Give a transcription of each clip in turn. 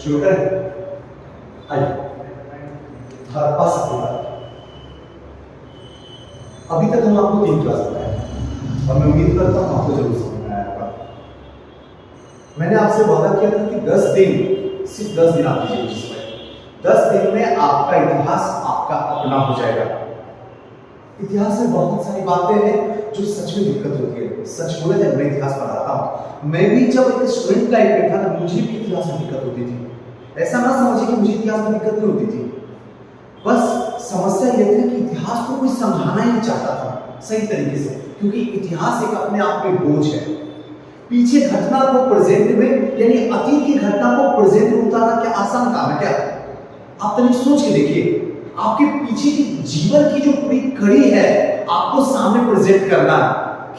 शुरू करें। आइए, हड़प्पा सभ्यता। अभी तक हम आपको 3 क्लास बताए और मैं उम्मीद करता हूं आपको जरूर समझ में आया होगा। मैंने आपसे वादा किया था कि 10 दिन, सिर्फ 10 दिन आप दीजिए इसमें। 10 दिन में आपका इतिहास आपका अपना हो जाएगा। इतिहास में बहुत सारी बातें हैं जो सच में दिक्कत होती है। सच बोला जाए, मैं इतिहास पढ़ाता हूँ। मैं भी जब एक स्टूडेंट लाइफ में था ना, मुझे भी इतिहास में दिक्कत होती थी। ऐसा ना समझिए कि मुझे इतिहास में दिक्कत नहीं होती थी, बस समस्या ये थी कि इतिहास को कोई समझाना ही नहीं चाहता था सही तरीके से, क्योंकि इतिहास एक अपने आप में बोझ है। पीछे घटना को प्रेजेंट में, यानी अतीत की घटना को प्रेजेंट में उतारना क्या आसान काम है क्या? आप तनिक सोच के देखिए, आपके पीछे की जीवन की जो पूरी कड़ी है आपको सामने प्रेजेंट करना,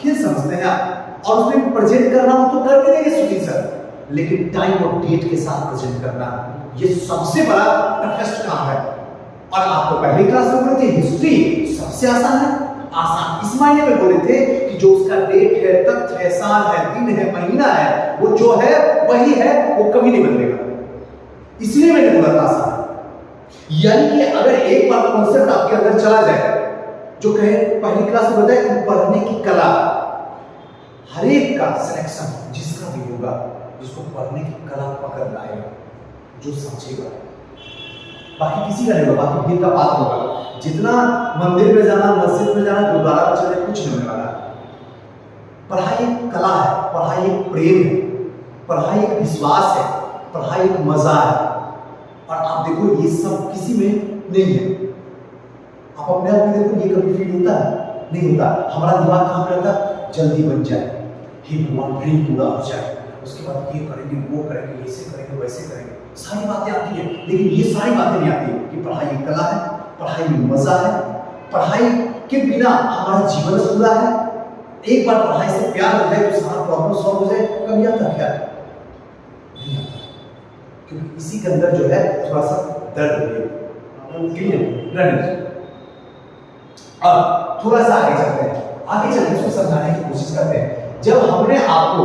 क्या समझते हैं आप? और उसमें प्रेजेंट करना हो तो कर भी देंगे सुखी सर, लेकिन टाइम और डेट के साथ प्रेजेंट करना, ये सबसे बड़ा टफेस्ट काम है। और आपको पहली क्लास में बोले थे हिस्ट्री सबसे आसान है। आसान इस मायने में बोले थे कि जो उसका डेट है, तथ्य है, साल है, दिन है, महीना है, वो जो है वही है, वो कभी नहीं बदलेगा। इसलिए मैंने बोला था आसान। यानी कि अगर एक बार कॉन्सेप्ट आपके अंदर चला जाए, जो कहे पहली क्लास में बताया कि पढ़ने की कला, हर एक का सिलेक्शन जिसका भी होगा, जिसको पढ़ने की कला पकड़ लाएगा, जो समझेगा, बाकी किसी का नहीं होगा, बाकी भीड़ का पात्र होगा। जितना मंदिर में जाना, मस्जिद में जाना, गुरुद्वारा में चले, कुछ नहीं होने वाला। पढ़ाई एक कला है, पढ़ाई एक प्रेम है, पढ़ाई एक विश्वास है, पढ़ाई एक मजा है। और आप देखो ये सब किसी में नहीं है। आप अपने आप में देखो, ये कभी फील होता है? नहीं होता। हमारा दिमाग कहाँ पे रहता है? जल्दी बन जाए, हे भगवान ड्रीम पूरा हो जाए, उसके बाद ये करेंगे, वो करेंगे, ऐसे करेंगे, वैसे करेंगे, सारी बातें आती है। लेकिन ये सारी बातें नहीं आती कि पढ़ाई एक कला है, पढ़ाई में मजा है, पढ़ाई के बिना हमारा जीवन अधूरा है। एक बार पढ़ाई से प्यार हो जाए तो सारा प्रॉब्लम सॉल्व हो जाए, कभी आता क्या? नहीं आता, क्योंकि इसी के अंदर जो है थोड़ा सा दर्द है। अब थोड़ा सा आगे चलते हैं, आगे चलते इसको समझाने की कोशिश करते हैं। जब हमने आपको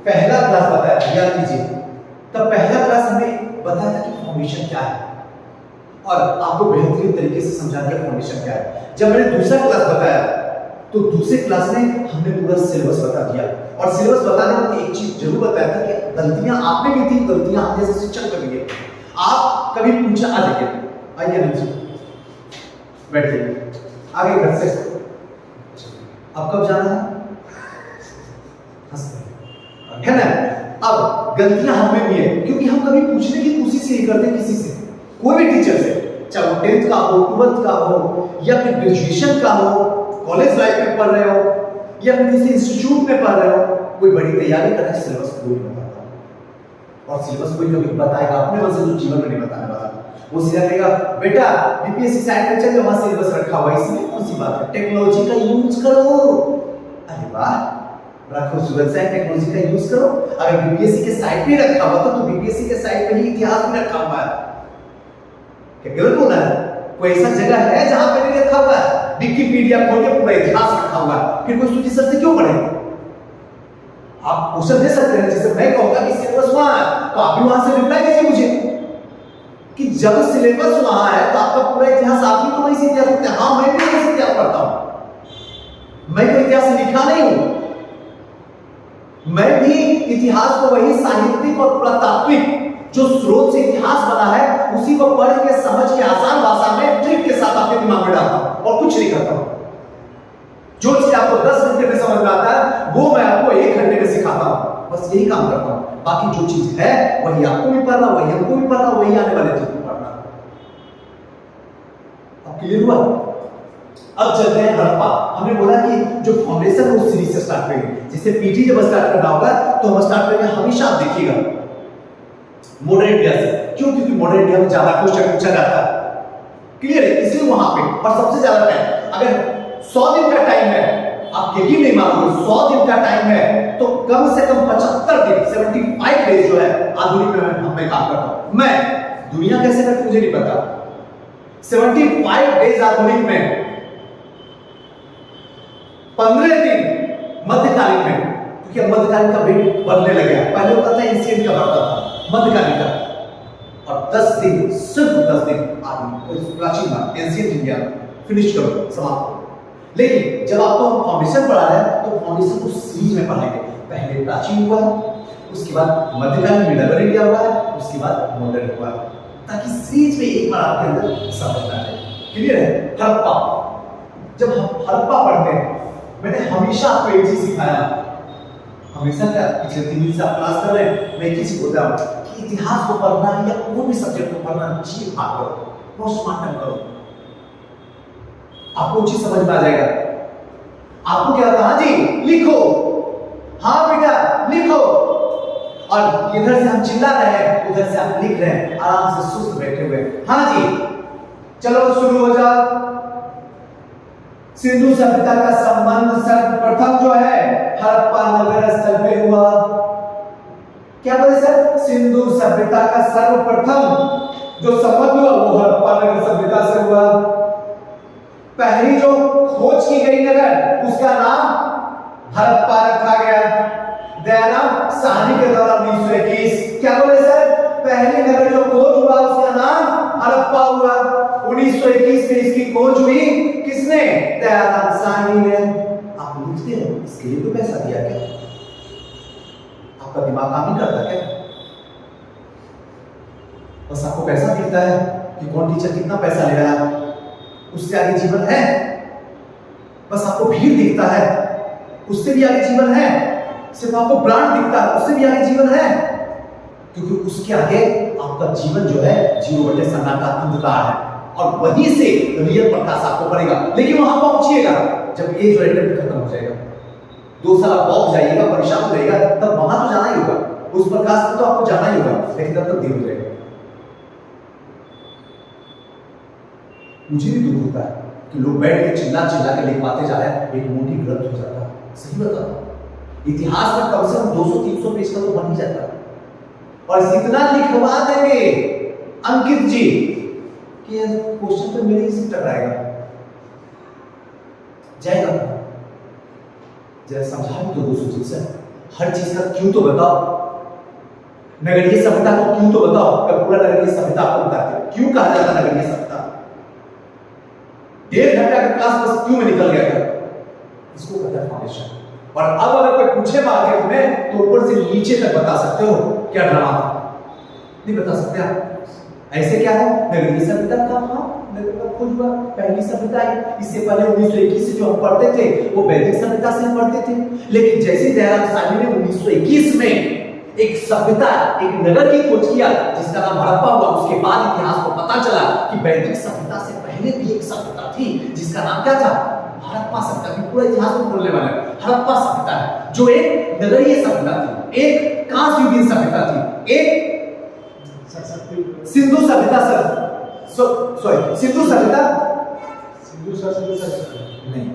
पहला क्लास बताया, याद कीजिए, तब पहला क्लास हमें बताया था कि फॉर्मेशन क्या है और आपको बेहतरीन तरीके से समझा दिया फॉर्मेशन क्या है। जब मैंने दूसरा क्लास बताया तो दूसरे क्लास में हमने पूरा सिलेबस बता दिया, और सिलेबस बताने में एक चीज जरूर बताया था कि गलतियां आप में भी थी, गलतियां हम जैसे शिक्षक करेंगे। आप कभी पूछा, आ जाइए, आइए नीचे बैठिए, आगे घर से अब कब जाना है ना? अब गलतियां हम में भी है, क्योंकि हम कभी पूछने की कोशिश नहीं करते किसी से, कोई भी टीचर से, चाहे वो 10th का हो, 12th का हो, या फिर ग्रेजुएशन का हो, कॉलेज लाइफ में पढ़ रहे हो, या फिर किसी इंस्टीट्यूट में पढ़ रहे हो, कोई बड़ी तैयारी कर रहे हैं, सिलेबस कोई नहीं बताता। और सिलेबस कोई कभी बताएगा अपने मन से, जो जीवन में नहीं बताने वाला। वो सीधा कहेगा, बेटा बीपीएससी साइट पे चल जाओ, वहां सिलेबस रखा हुआ है, इसमें कौन सी बात है, टेक्नोलॉजी का यूज करो। अरे वाह, बड़ा खूबसूरत सा टेक्नोलॉजी का यूज करो। अगर बीपीएससी के साइट पे रखा हुआ तो बीपीएससी के साइट पे ही इतिहास में रखा हुआ है। क्या गलत बोला है? कोई ऐसा जगह है जहां पे नहीं रखा हुआ है? विकिपीडिया खोल के पूरा इतिहास रखा हुआ है, फिर कोई सूची सर से क्यों पढ़े? आप क्वेश्चन दे सकते हैं, जैसे मैं कहूंगा कि सिलेबस वहां है, तो आप भी वहां से रिप्लाई दीजिए मुझे कि जब सिलेबस वहां है तो आपका पूरा इतिहास, आप भी तो वही से इतिहास पढ़ते हैं। हाँ, मैं भी वही से इतिहास पढ़ता हूं, मैं कोई इतिहास लिखा नहीं हूं, मैं भी इतिहास को वही साहित्यिक और पुरातात्विक जो स्रोत से इतिहास बना है उसी को पढ़ के समझ के आसान भाषा में ट्रिक के साथ आपके दिमाग में डालता हूं, और कुछ नहीं करता हूं। जो चीज आपको 10 घंटे में समझ में आता है वो मैं आपको 1 घंटे में सिखाता हूं, बस यही काम करता हूं। बाकी जो चीज है वही आपको भी पढ़ना, वही हमको भी पढ़ना, वही आने वाले चीज को पढ़ना। अब क्लियर हुआ? अब चलते हैं हड़प्पा। हमने बोला कि जो फाउंडेशन है उस सीरीज से स्टार्ट करेंगे। जैसे पीटी जब स्टार्ट करना होगा तो हम स्टार्ट करेंगे, हमेशा आप देखिएगा मॉडर्न इंडिया से। क्यों? क्योंकि मॉडर्न इंडिया में ज्यादा क्वेश्चन पूछा जाता है, क्लियर है, इसलिए वहां पे और सबसे ज्यादा टाइम। अगर 100 दिन का टाइम है, आप यकीन नहीं मानोगे, 100 दिन का टाइम है तो कम से कम 75 दिन, 75 डेज जो है आधुनिक में मैं काम करता हूं। मैं दुनिया कैसे करती मुझे नहीं पता, 75 डेज आधुनिक में, 15 दिन मध्यकालीन में, क्योंकि अब मध्यकालीन का वेट बढ़ने लगा। पहले होता था एंशिएंट का बढ़ता था, मध्यकालीन का 10 दिन, सिर्फ 10 दिन आदि प्राचीन एंशिएंट इंडिया फिनिश करो, समाप्त करो। लेकिन जब आपको हम फाउंडेशन पढ़ा रहे हैं तो फाउंडेशन को सीरीज में पढ़ाएंगे। पहले प्राचीन हुआ, उसके बाद मध्यकालीन मिडल इंडिया हुआ, उसके बाद मॉडर्न हुआ, ताकि सीरीज में एक बार आपके अंदर समझ आ जाए। क्लियर है? हड़प्पा, जब हम हड़प्पा पढ़ते हैं, मैंने हमेशा आपको एक चीज सिखाया, हमेशा क्या, पिछले 3 दिन से आप क्लास कर रहे हैं, मैं एक चीज बोलता हूं कि इतिहास को पढ़ना है या कोई भी सब्जेक्ट को पढ़ना, जी भाग करो, पोस्टमार्टम करो, आपको चीज समझ में आ जाएगा। आपको क्या होता है, हाँ जी लिखो, हाँ बेटा लिखो, और इधर से हम चिल्ला रहे हैं, उधर से आप लिख रहे हैं आराम से सुस्त बैठे हुए, हाँ जी चलो शुरू हो जाओ। सिंधु सभ्यता का संबंध सर्वप्रथम जो है हड़प्पा नगर स्थल पे हुआ। क्या बोले सर? सिंधु सभ्यता का सर्वप्रथम जो संबंध हुआ वो हड़प्पा नगर सभ्यता से हुआ। पहली जो खोज की गई नगर, उसका नाम हड़प्पा रखा गया, दयाराम साहनी के द्वारा 1921। क्या बोले सर? पहली नगर जो खोज हुआ उसका नाम हड़प्पा हुआ। 1921 में इसकी खोज हुई, किसने? दयाराम साहनी ने। आप लिखते हैं, इसके लिए तो पैसा दिया क्या? आपका दिमाग काम नहीं करता क्या? बस आपको पैसा दिखता है कि कौन टीचर कितना पैसा ले रहा है, उससे आगे जीवन है? बस आपको भीड़ दिखता है, उससे भी आगे जीवन है? सिर्फ आपको ब्रांड दिखता है, उससे भी आगे जीवन है? क्योंकि उसके आगे आपका जीवन जो है 0 सन्नाटा अंधकार है, और वहीं से रियल प्रकाश आपको पड़ेगा। लेकिन वहां पहुंचिएगा जब एज रेटेड खत्म हो जाएगा, 2 साल आप पहुंच जाइएगा, परेशान हो जाएगा, तब वहां तो जाना ही होगा, उस प्रकाश में तो आपको जाना ही होगा, लेकिन तब तक देर हो जाएगा। मुझे भी दुख होता है कि लोग बैठ के चिल्ला चिल्ला के लिखवाते जा रहे हैं, एक मोटी ग्रंथ हो जाता है। सही बताता हूं, इतिहास में कम से कम 200-300 पेज का तो बन ही जाता है, और इतना लिखवा देंगे अंकित जी कि क्वेश्चन तो मेरे ही से टकराएगा जाएगा। जरा समझा भी दो 200 चीज से, हर चीज का क्यों तो बताओ। नगरीय सभ्यता को क्यों तो बताओ, पूरा नगरीय सभ्यता आपको बताते हैं क्यों कहा जाता है नगरीय सभ्यता। 1.5 घंटा का क्लास बस क्यों में निकल गया था, इसको कहते हैं फाउंडेशन। और अब अगर कोई पूछे मार्केट में तो ऊपर से नीचे तक बता सकते हो क्या ड्रामा था, नहीं बता सकते आप। ऐसे क्या है, नगरीय सभ्यता का, हाँ नगरीय खोज हुआ, पहली सभ्यता आई। इससे पहले 1921 से जो हम पढ़ते थे वो वैदिक सभ्यता से हम पढ़ते थे। लेकिन जैसे दयाराम साहनी ने 1921 में एक सभ्यता, एक नगर की खोज किया जिसका नाम हड़प्पा हुआ, उसके बाद इतिहास को पता चला कि वैदिक सभ्यता से पहले भी एक सभ्यता थी जिसका नाम क्या था, हड़प्पा सभ्यता। पूरा इतिहास को बोलने वाला हड़प्पा सभ्यता है, जो एक नगरीय सभ्यता थी, एक कांस्युगीन सभ्यता थी, एक सिंधु सभ्यता। सॉरी सिंधु सभ्यता नहीं,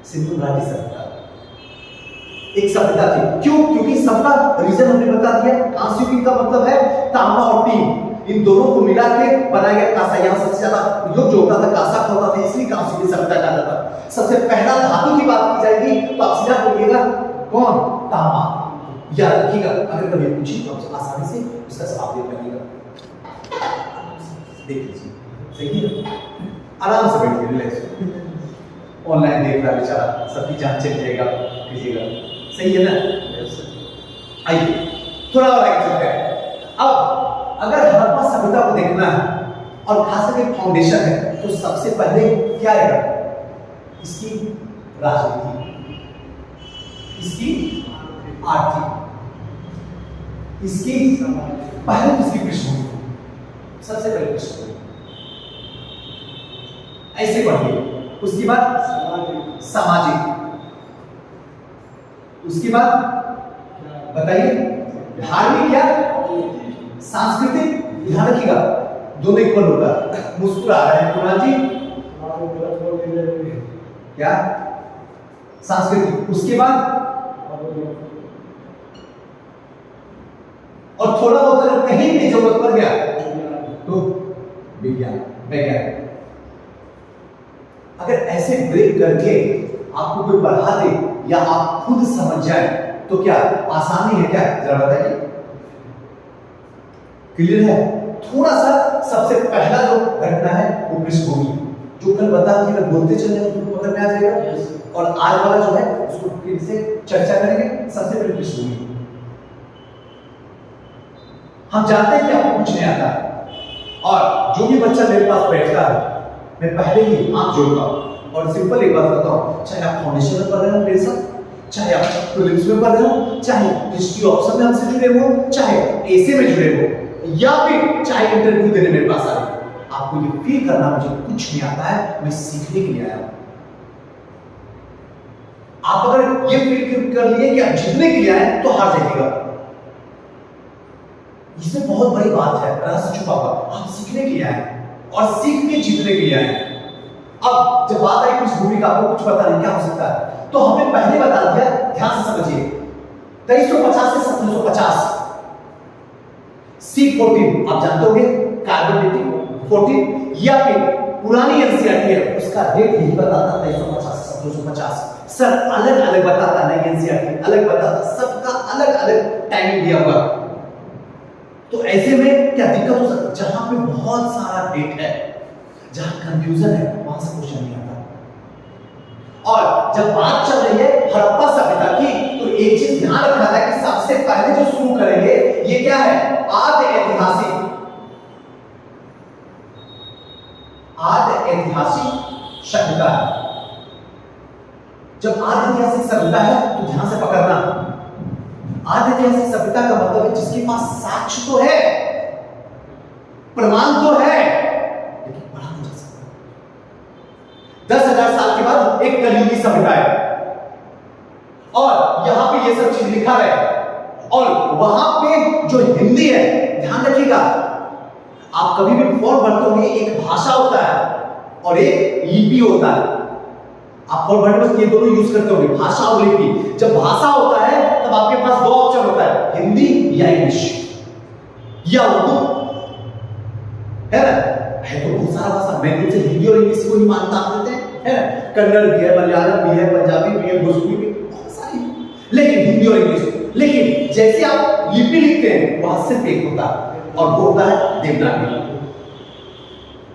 सिंधु घाटी सभ्यता एक सभ्यता थी। क्यों? क्योंकि सबका रीजन हमने बता दिया। कांस्युगीन का मतलब है तांबा और टीन, इन दोनों को मिला के बनाया गया कांसा। यहाँ सबसे ज्यादा उपयोग जो होता था कांसा का होता था, इसलिए कांस्युगीन सभ्यता कहा जाता था। सबसे पहला धातु की बात की जाएगी तो आप सीधा बोलिएगा कौन, तांबा। याद रखिएगा, अगर कभी पूछी तो आपसे आसानी से उसका जवाब दे पाइएगा। देख लीजिए, सही है, आराम से बैठिए, रिलैक्स। ऑनलाइन देख रहा बेचारा, सबकी जान चल जाएगा, कीजिएगा, सही है ना। आइए थोड़ा और आगे चलते हैं। अब अगर हड़प्पा सभ्यता को देखना है और खास करके फाउंडेशन है, तो सबसे पहले क्या आएगा, इसकी राजनीति, इसकी आर्थिक, इसकी पहले इसकी पृष्ठभूमि, सबसे पहले पृष्ठभूमि ऐसे बढ़िए। उसके बाद सामाजिक, उसके बाद बताइए धार्मिक या सांस्कृतिक। ध्यान रखिएगा दोनों इक्वल होगा। मुस्कुरा रहे हैं कुणाल जी, क्या सांस्कृतिक, उसके बाद और थोड़ा बहुत अगर कहीं भी जरूरत पड़ गया तो विज्ञान, वैज्ञानिक। अगर ऐसे ब्रेक करके आपको कोई पढ़ा दे या आप खुद समझ जाए तो क्या आसानी है क्या, जरा बताइए। क्लियर है? थोड़ा सा सबसे पहला जो घटना है वो पृष्ठभूमि, जो कल बता कि अगर बोलते चले तो पकड़ में आ जाएगा, और आज वाला जो है उसको फिर से चर्चा करेंगे। सबसे पहले पृष्ठभूमि। हम जानते हैं कि आपको कुछ नहीं आता, और जो भी बच्चा मेरे पास बैठता है मैं पहले ही हाथ जोड़ता हूं और सिंपल एक बात बताता हूं, चाहे आप फाउंडेशन में पढ़ रहे हो मेरे साथ, चाहे आप प्रीलिम्स में पढ़ रहे हो, चाहे हिस्ट्री ऑप्शन में हमसे जुड़े हो, चाहे एसे में जुड़े हो, या फिर चाहे इंटरव्यू देने मेरे पास आए, आपको ये फील करना मुझे कुछ नहीं आता है, मैं सीखने के लिए आया हूं। आप अगर ये फील कर लिए कि आप जीतने के लिए आए तो हार जाइएगा। इसमें बहुत बड़ी बात है, रहस्य छुपा हुआ। आप सीखने के लिए आए और सीख के जीतने के लिए आए। अब जब बात आई कुछ भूमि का, आपको कुछ पता नहीं क्या हो सकता है, तो हमने पहले बता दिया, ध्यान से समझिए। 2350 से 1750 C14 आप जानते होंगे, कार्बन डेटिंग 14, या फिर पुरानी एनसीईआरटी है उसका डेट यही बताता 2350 से 1750। सर अलग अलग बताता, नहीं एनसीईआरटी अलग बताता, सबका अलग अलग टाइमिंग दिया हुआ। तो ऐसे में क्या दिक्कत हो सकती है? जहां पे बहुत सारा डेट है, जहां कंफ्यूजन है, वहां से क्वेश्चन नहीं आता। और जब बात चल रही है हड़प्पा सभ्यता की, तो एक चीज ध्यान रखना है कि सबसे पहले जो शुरू करेंगे ये क्या है? आद्य ऐतिहासिक सभ्यता है। जब आद्य ऐतिहासिक सभ्यता है तो ध्यान से पकड़ना, आद्य ऐतिहासिक सभ्यता का मतलब है जिसके पास साक्ष्य तो है, प्रमाण तो है, लेकिन पढ़ा नहीं जा सकता। 10,000 साल के बाद एक कलियुगी सभ्यता है, और यहां पे ये सब चीज लिखा है, और वहां पे जो हिंदी है, ध्यान रखिएगा, आप कभी भी फॉर्म भरते होंगे, एक भाषा होता है और एक लिपि होता है। आप फॉर्म भरने में ये दोनों यूज करते होंगे, भाषा और लिपि। जब भाषा होता है तब आपके पास दो ऑप्शन होता है, हिंदी या इंग्लिश या उर्दू, है ना? है तो बहुत सारा भाषा, मैं से हिंदी और इंग्लिश को ही मानता देते हैं, है ना? कन्नड़ भी है, मलयालम भी है, पंजाबी भी है, भोजपुरी भी, बहुत सारी, लेकिन हिंदी और इंग्लिश। लेकिन जैसे आप लिपि लिखते हैं वहां सिर्फ एक होता है, और वो होता है देवनागरी।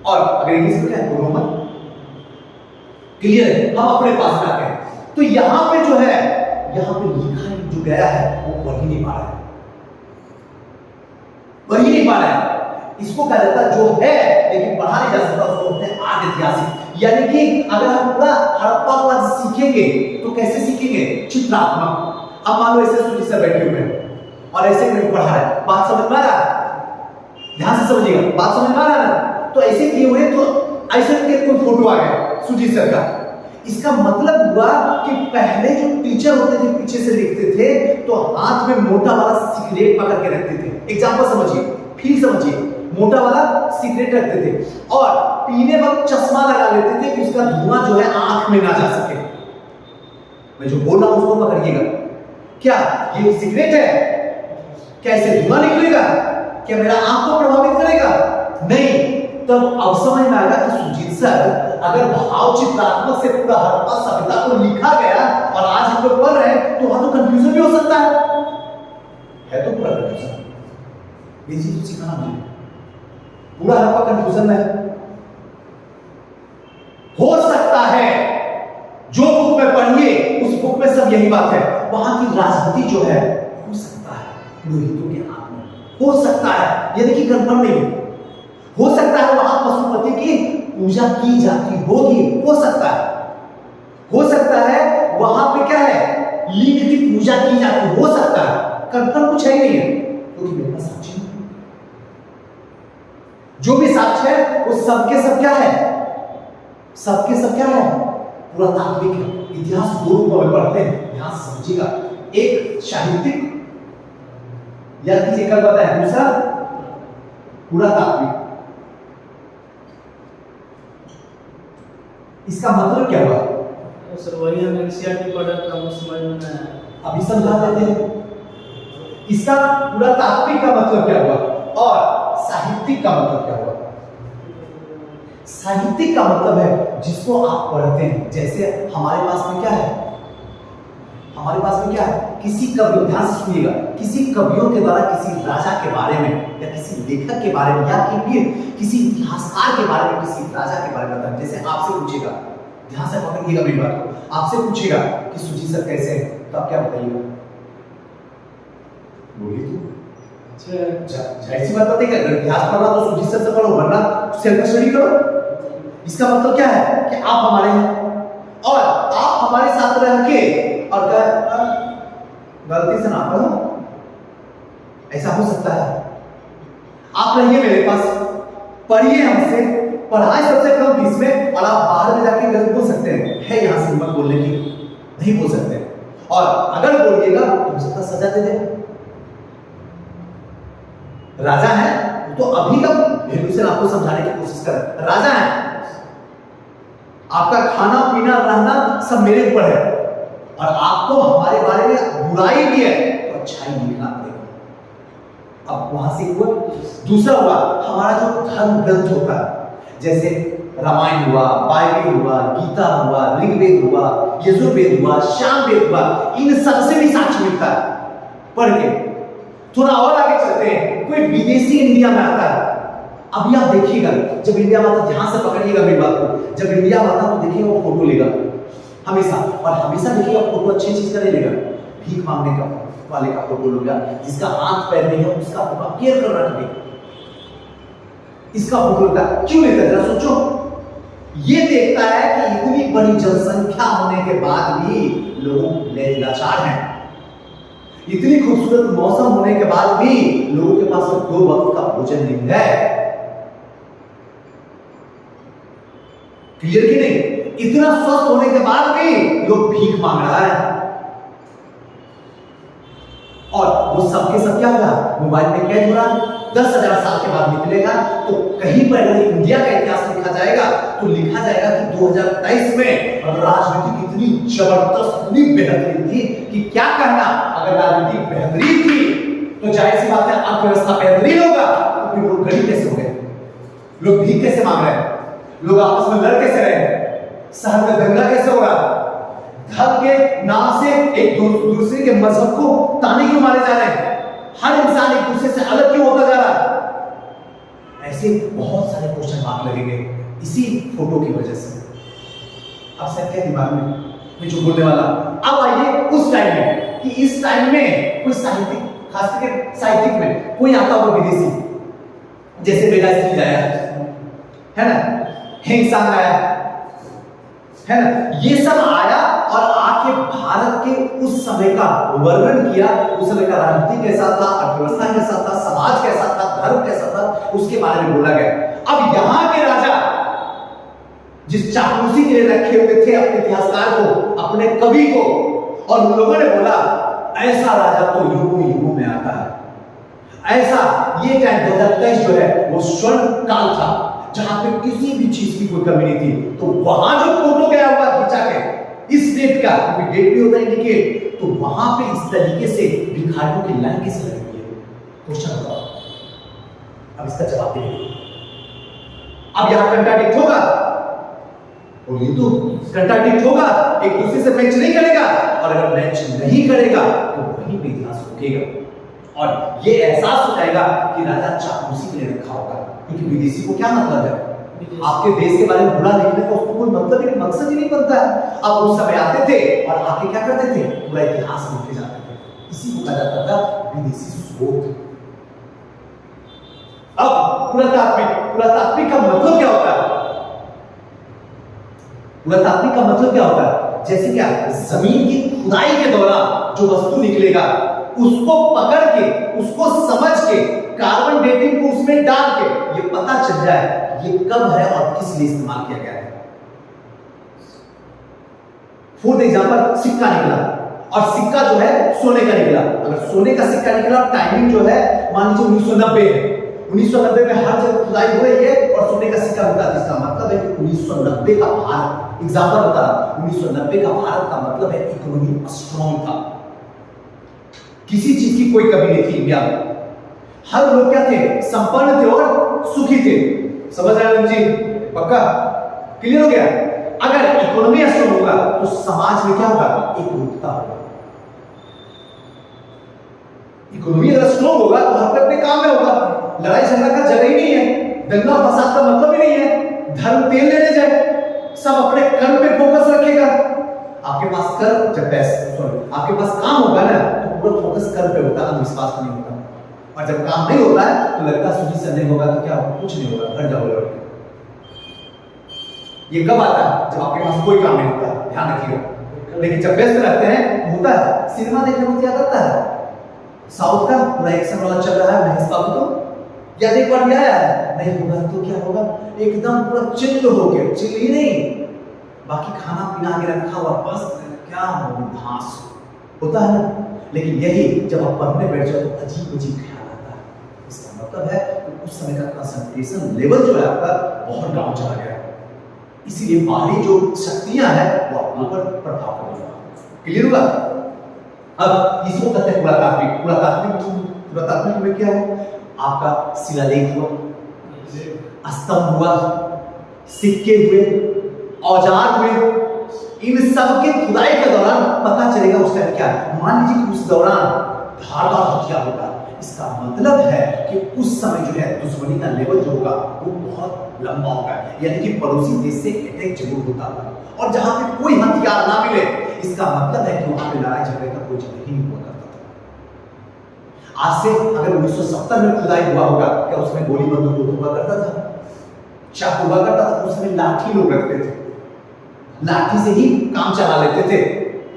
और अगर इंग्लिश में क्या है, रोमन। क्लियर है? हम अपने पास में आते हैं, तो यहां पे जो है, यहां पे लिखा जो गया है वो पढ़ ही नहीं पा रहा है, पढ़ ही नहीं पा रहा है। इसको कहा जाता है जो है लेकिन पढ़ा नहीं जा सकता, उसको बोलते हैं आद्य ऐतिहासिक। यानी कि अगर हम पूरा हड़प्पा को आज सीखेंगे तो कैसे सीखेंगे? चित्रात्मक। अब मान लो ऐसे सुजी सर बैठे हुए हैं और ऐसे करके पढ़ा रहा है, बात समझ में आ रहा है? ध्यान से समझिएगा, बात समझ में आ रहा है ना? तो ऐसे किए हुए तो ऐसे करके कोई फोटो आ गया सुजी सर का, इसका मतलब हुआ कि पहले जो टीचर होते थे पीछे से लिखते थे तो हाथ में मोटा वाला सिगरेट पकड़ के रखते थे। एग्जांपल समझिए, फील समझिए, मोटा वाला सिगरेट रखते थे और पीने वक्त चश्मा लगा लेते थे कि उसका धुआं जो है आंख में ना जा सके। मैं जो बोल रहा हूं उसको पकड़िएगा। क्या ये सिगरेट है? कैसे धुआं निकलेगा? क्या मेरा आंख को प्रभावित करेगा? नहीं। तब अब समझ में आएगा कि सुजीत सर अगर भाव चित्रात्मक से पूरा हड़प्पा सभ्यता को लिखा गया और आज हम लोग पढ़ रहे हैं तो वहां तो कंफ्यूजन भी हो सकता है तो पूरा कंफ्यूजन। ये चीज सिखाना मुझे, पूरा हड़प्पा कंफ्यूजन में हो सकता है। जो बुक में पढ़िए उस बुक में सब यही बात है। वहां की राजनीति जो है हो सकता है पुरोहितों के हाथ में, हो सकता है, यानी कि कंफर्म नहीं हो सकता है वहां पशुपति की पूजा की जाती होगी, हो सकता है, हो सकता है वहां पे क्या है, लिंग की पूजा की जाती, हो सकता है, कंफर्म कुछ है ही नहीं है क्योंकि मेरे पास साक्ष्य नहीं। जो भी साक्ष्य है वो सबके सब क्या है, सबके सब क्या है, पुरातात्विक है। इतिहास दो रूपों में पढ़ते हैं, ध्यान से समझिएगा, एक साहित्यिक या किसी का पता है, दूसरा पुरातात्विक। इसका मतलब क्या हुआ सर? वही हम एनसीईआरटी पढ़ा था, वो समझ में नहीं आया, अभी समझा देते हैं। इसका पुरातात्विक का मतलब क्या हुआ और साहित्यिक का मतलब क्या हुआ? साहित्यिक का मतलब है जिसको आप पढ़ते हैं। जैसे हमारे पास में क्या है, हमारे पास में क्या है, किसी कवि, ध्यान से सुनिएगा, किसी कवियों के द्वारा किसी राजा के बारे में या किसी लेखक के बारे में या फिर किसी इतिहासकार के बारे में, किसी राजा के बारे में बताएं। जैसे आपसे पूछेगा, ध्यान से पकड़िएगा मेरी बात को, आपसे पूछेगा कि सुजीत सर कैसे हैं, तो आप क्या बताइएगा? बोलिए तो। जाहिर सी बात बताइएगा, अगर इतिहास पढ़ना तो सुजीत सर से पढ़ो, वरना सेल्फ स्टडी करो। इसका मतलब क्या है कि आप हमारे हैं और आप हमारे साथ रह के और गलती से ना पढ़ो, ऐसा हो सकता है। आप रहिए मेरे पास, पढ़िए हमसे, पढ़ाई सबसे कम फीस में, और आप बाहर में जाके गलत बोल सकते हैं, है यहां से हिम्मत बोलने की, नहीं बोल सकते। और अगर बोलिएगा तो हो सकता सजा दे दे। राजा है तो अभी का वैल्यू से आपको समझाने की कोशिश कर, राजा है, आपका खाना पीना रहना सब मेरे ऊपर है, और आपको हमारे बारे में बुराई भी है तो अच्छाई लिखना पड़ेगा। अब वहां से हुआ, दूसरा हुआ हमारा जो धर्म ग्रंथ होता है, जैसे रामायण हुआ, बाइबल हुआ, गीता हुआ, ऋग्वेद हुआ, यजुर्वेद हुआ, सामवेद हुआ, इन सबसे भी साक्ष्य मिलता है पढ़ के। थोड़ा और आगे चलते हैं, कोई विदेशी इंडिया में आता है, अभी आप देखिएगा जब इंडिया में आता, ध्यान से पकड़िएगा मेरी बात को, जब इंडिया में आता तो देखिएगा वो फोटो लेगा हमेशा, और हमेशा देखिएगा फोटो अच्छी चीज का नहीं लेगा, भीख मांगने का वाले का फोटो लेगा, जिसका हाथ पैर नहीं है उसका फोटो केयर कर रहा है, इसका फोटो लेता है। क्यों लेता है जरा सोचो, ये देखता है कि इतनी बड़ी जनसंख्या होने के बाद भी लोग लाचार हैं, इतनी खूबसूरत मौसम होने के बाद भी लोगों के पास 2 वक्त का भोजन नहीं है। क्लियर कि नहीं? इतना स्वस्थ होने के बाद भी लोग भीख मांग रहा है, और वो सबके सब क्या होगा, मोबाइल में कैद हो रहा है। 10,000 साल के बाद निकलेगा तो कहीं पर अगर इंडिया का इतिहास लिखा जाएगा तो लिखा जाएगा कि 2023 में राजनीति कितनी जबरदस्त, इतनी बेहतरीन थी कि क्या कहना। अगर राजनीति बेहतरीन थी तो जाहिर सी बात है अर्थव्यवस्था बेहतरीन होगा, तो फिर लोग गरीब कैसे हो गए, लोग भीख कैसे मांग रहे हैं, लोग आपस में लड़ कैसे रहे, शहर में दंगा कैसे हो रहा, धर्म के नाम से एक दूसरे के मजहब को ताने क्यों मारे जा रहे हैं, हर इंसान एक दूसरे से अलग क्यों होता जा रहा है। ऐसे बहुत सारे क्वेश्चन मार्क लगेंगे इसी फोटो की वजह से। अब सर क्या दिमाग में मैं जो बोलने वाला, अब आइए उस टाइम में कि इस टाइम में कोई साहित्यिक, खास करके साहित्यिक में कोई आता होगा विदेशी, जैसे बेगा स्त्री आया है ना, हिंगसांग आया है ना, ये सब आया और आके भारत के उस समय का वर्णन किया, उस समय का राजनीति कैसा था, अर्थव्यवस्था कैसा था, समाज कैसा था, धर्म कैसा था, उसके बारे में बोला गया। अब यहां के राजा जिस चापलूसी के लिए रखे हुए थे अपने इतिहासकार को, अपने कवि को, और उन लोगों ने बोला ऐसा राजा तो युगों में आता है, ऐसा ये टाइम 2023 जो है वो स्वर्ण काल था जहां पे किसी भी चीज की कोई कमी नहीं थी। तो वहां जो फोटो गया हुआ खींचा के इस डेट का, क्योंकि डेट भी होता है इंडिकेट, तो वहां पे इस तरीके से भिखारियों की लाइन कैसे लगी हुई है, क्वेश्चन बताओ। अब इसका जवाब दीजिए। अब यहां कंट्राडिक्ट होगा, और ये तो कंट्राडिक्ट होगा, एक दूसरे से मैच नहीं करेगा, और अगर मैच नहीं करेगा तो वहीं पे इतिहास रुकेगा और ये एहसास हो जाएगा कि राजा चापलूसी के लिए रखा होगा। क्योंकि विदेशी को क्या मतलब है, आपके देश के बारे में बुरा लिखने का उसको कोई मतलब ही नहीं, मकसद ही नहीं बनता है। अब उस समय आते थे और आके क्या करते थे, पूरा इतिहास लिखे जाते थे, इसी को कहा जाता था विदेशी स्रोत। अब पुरातात्विक का मतलब क्या होता है, पुरातात्विक का मतलब क्या होता है, जैसे क्या जमीन की खुदाई के दौरान जो वस्तु निकलेगा उसको पकड़ के, उसको समझ के, कार्बन डेटिंग को उसमें डाल के ये पता चल जाए ये कब है और किस लिए इस्तेमाल किया गया है। फॉर एग्जांपल सिक्का निकला और सिक्का जो है सोने का निकला, अगर सोने का सिक्का निकला और टाइमिंग जो है मान लीजिए 1990 है, 1990 में हर जगह खुदाई हो रही है और सोने का सिक्का मिलता है, इसका मतलब है कि 1990 का भारत, एग्जांपल बता रहा, 1990 का भारत का मतलब है इकोनॉमी स्ट्रांग था, किसी चीज की कोई कमी नहीं थी इंडिया में, हर लोग क्या थे, संपन्न थे और सुखी थे। समझ रहे हैं जी, पक्का क्लियर हो गया। अगर इकोनॉमी स्ट्रांग होगा तो समाज में क्या होगा, एकरूपता होगा। इकोनॉमी अगर स्ट्रॉन्ग होगा तो हर कोई अपने काम में होगा, लड़ाई झगड़ा का जगह ही नहीं है, दंगा फसाद का मतलब ही नहीं है, धर्म तेल लेने जाए, सब अपने कर्म पे फोकस रखेगा। आपके पास कर्म जब आपके पास काम होगा ना तो पूरा फोकस कर्म पे होता है, विश्वास पे नहीं होता। और जब काम नहीं होता है तो लगता है सूजी से नहीं होगा तो क्या होगा, कुछ नहीं होगा, घर जाओ लौट। ये कब आता है? जब आपके पास कोई काम नहीं होता, ध्यान रखिएगा। लेकिन जब व्यस्त रहते हैं होता है। सिनेमा देखने में क्या करता है, साउथ का पूरा एक्शन वाला चल रहा है, महेश बाबू तो या एक बार भी आया है, नहीं होगा तो क्या होगा, एकदम पूरा चिल्ल हो गया, चिल्ल ही नहीं, बाकी खाना पीना आगे रखा हुआ, बस क्या घास होता है ना। लेकिन यही जब आप पढ़ने बैठ जाओ तो अजीब अजीब ख्याल आता है। इसका मतलब है कि उस समय का कंसंट्रेशन लेवल जो है आपका बहुत डाउन चला गया, इसीलिए बाहरी जो शक्तियां हैं वो आपके ऊपर प्रभाव करेगा। क्लियर हुआ? अब इसको कहते हैं पुरातात्विक। पुरातात्विक में क्या है, आपका शिलालेख हुआ, स्तंभ हुआ, सिक्के हुए, औजार हुए, इन सब के खुदाई के दौरान पता चलेगा उस टाइम क्या है। मान लीजिए कि उस दौरान धारदार हथियार होगा, इसका मतलब है कि उस समय जो है दुश्मनी का लेवल जो होगा वो बहुत लंबा होगा, यानी कि पड़ोसी देश से अटैक जरूर होता है। और जहां पे कोई हथियार ना मिले, इसका मतलब है कि वहां पे लड़ाई झगड़े का कोई जगह ही नहीं हुआ करता था। आज से अगर 1970 में खुदाई हुआ होगा, क्या उसमें गोली बंदूक हुआ करता था, चाकू हुआ करता था? उसमें लाठी लोग रखते थे, लाठी से ही काम चला लेते थे।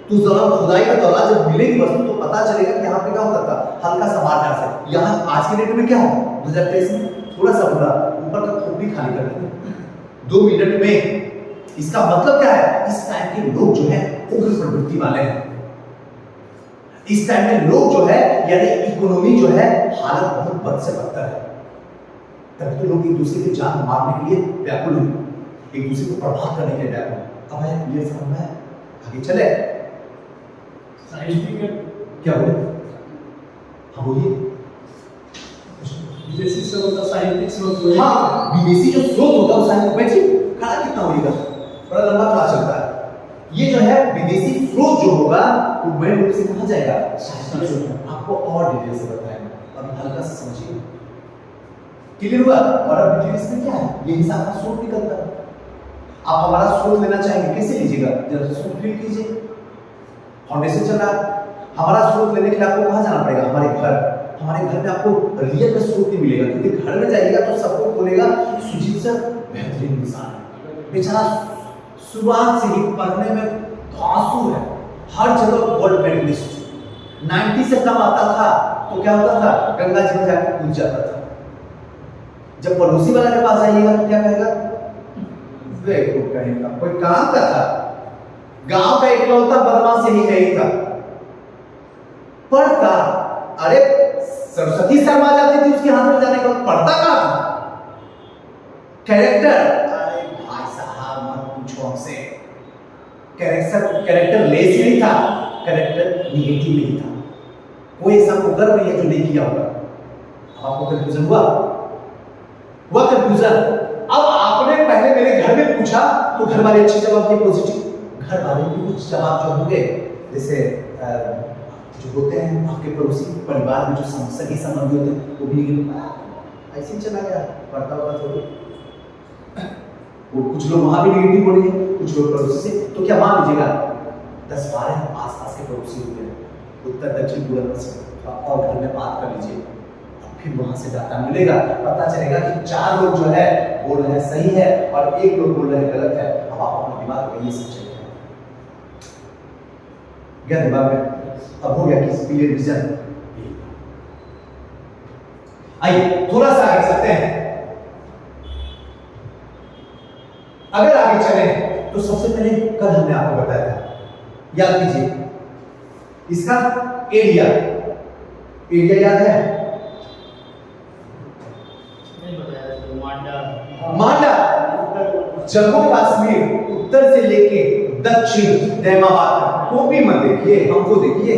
तो उस दौरान खुदाई का दौरान जब मिलेगी वस्तु तो पता चलेगा कि यहाँ पे क्या होता था, हल्का सा मार से। यहाँ आज के डेट में क्या है, 2023 में थोड़ा सा पूरा ऊपर का खोपड़ी खाली कर देते 2 मिनट में। इसका मतलब क्या है, इस टाइम के लोग जो है उग्र प्रवृत्ति वाले हैं। इस टाइम में लोग जो है यानी इकोनॉमी जो है हालत बहुत बद से बदतर है। तब तो लोग एक दूसरे की जान मारने के लिए व्याकुल हैं, एक दूसरे को प्रभाव करने के लिए व्याकुल। अब है क्लियर समझ में, आगे चले। क्या बोले? हाँ बोलिए। विदेशी स्रोत, साहित्यिक स्रोत। हाँ, विदेशी जो स्रोत होगा उस साहित्य में खड़ा कितना होगा, बड़ा लंबा क्लास चलता है। ये जो है विदेशी स्रोत जो होगा वो मेन रूप से कहा जाएगा साहित्य स्रोत। आपको और डिटेल से बताएंगे, अभी हल्का से समझिए। क्लियर हुआ? और अब डिटेल्स में क्या है, ये हिसाब का स्रोत निकलता है। आप हमारा स्रोत लेना चाहेंगे, कैसे लीजिएगा, जरा स्रोत फिल कीजिए। फाउंडेशन चल रहा है, हमारा स्रोत लेने के लिए आपको कहाँ जाना पड़ेगा, हमारे घर। हमारे घर में आपको रियल में स्रोत नहीं मिलेगा, क्योंकि घर में जाइएगा तो सबको बोलेगा सुजीत सर बेहतरीन इंसान है, बेचारा शुरुआत से ही पढ़ने में धांसू है, हर जगह गोल्ड मेडलिस्ट, 90 से कम आता था तो क्या होता था, गंगा जी में जाकर कूद जाता था। जब पड़ोसी वाला के पास जाइएगा तो क्या कहेगा, देखो कहेगा कोई काम का था, गांव का इकलौता बदमाश यही था, पढ़ता। अरे सरस्वती शर्मा जाती थी उसके हाथ में जाने के बाद, पढ़ता कहाँ था, कैरेक्टर। अरे भाई साहब मत पूछो हमसे, कैरेक्टर लेस नहीं था, कैरेक्टर निगेटिव नहीं था। कोई ऐसा को गर्व नहीं है जो नहीं किया होगा। आपको कंफ्यूजन हुआ कंफ्यूजन। अब आपने पहले मेरे घर में पूछा तो घर वाले अच्छे जवाब दिए, पॉजिटिव। घर वाले भी कुछ जवाब जो होंगे, जैसे जो होते हैं आपके पड़ोसी परिवार में जो सगी संबंधी होते हैं वो भी ऐसे ही चला गया, पढ़ता होगा थोड़ी। वो कुछ लोग वहां भी नेगेटिव बोले, कुछ लोग पड़ोसी से। तो क्या मान लीजिएगा 10-12 आसपास के पड़ोसी होते हैं, उत्तर दक्षिण पूर्व पश्चिम, और घर में बात कर लीजिए, फिर वहां से डाटा मिलेगा, पता चलेगा कि 4 लोग जो है बोल रहे हैं सही है और 1 लोग बोल रहे हैं गलत है। अब आप अपना दिमाग में ये समझेंगे, क्या दिमाग में अब हो गया कि क्लियर विजन। आइए थोड़ा सा आगे चलते हैं। अगर आगे चले तो सबसे पहले कल हमने आपको बताया था, याद कीजिए इसका एरिया याद है, मांडा जम्मू कश्मीर उत्तर से लेके दक्षिण दैमाबाद तक। कॉपी मत देखिए, हमको देखिए,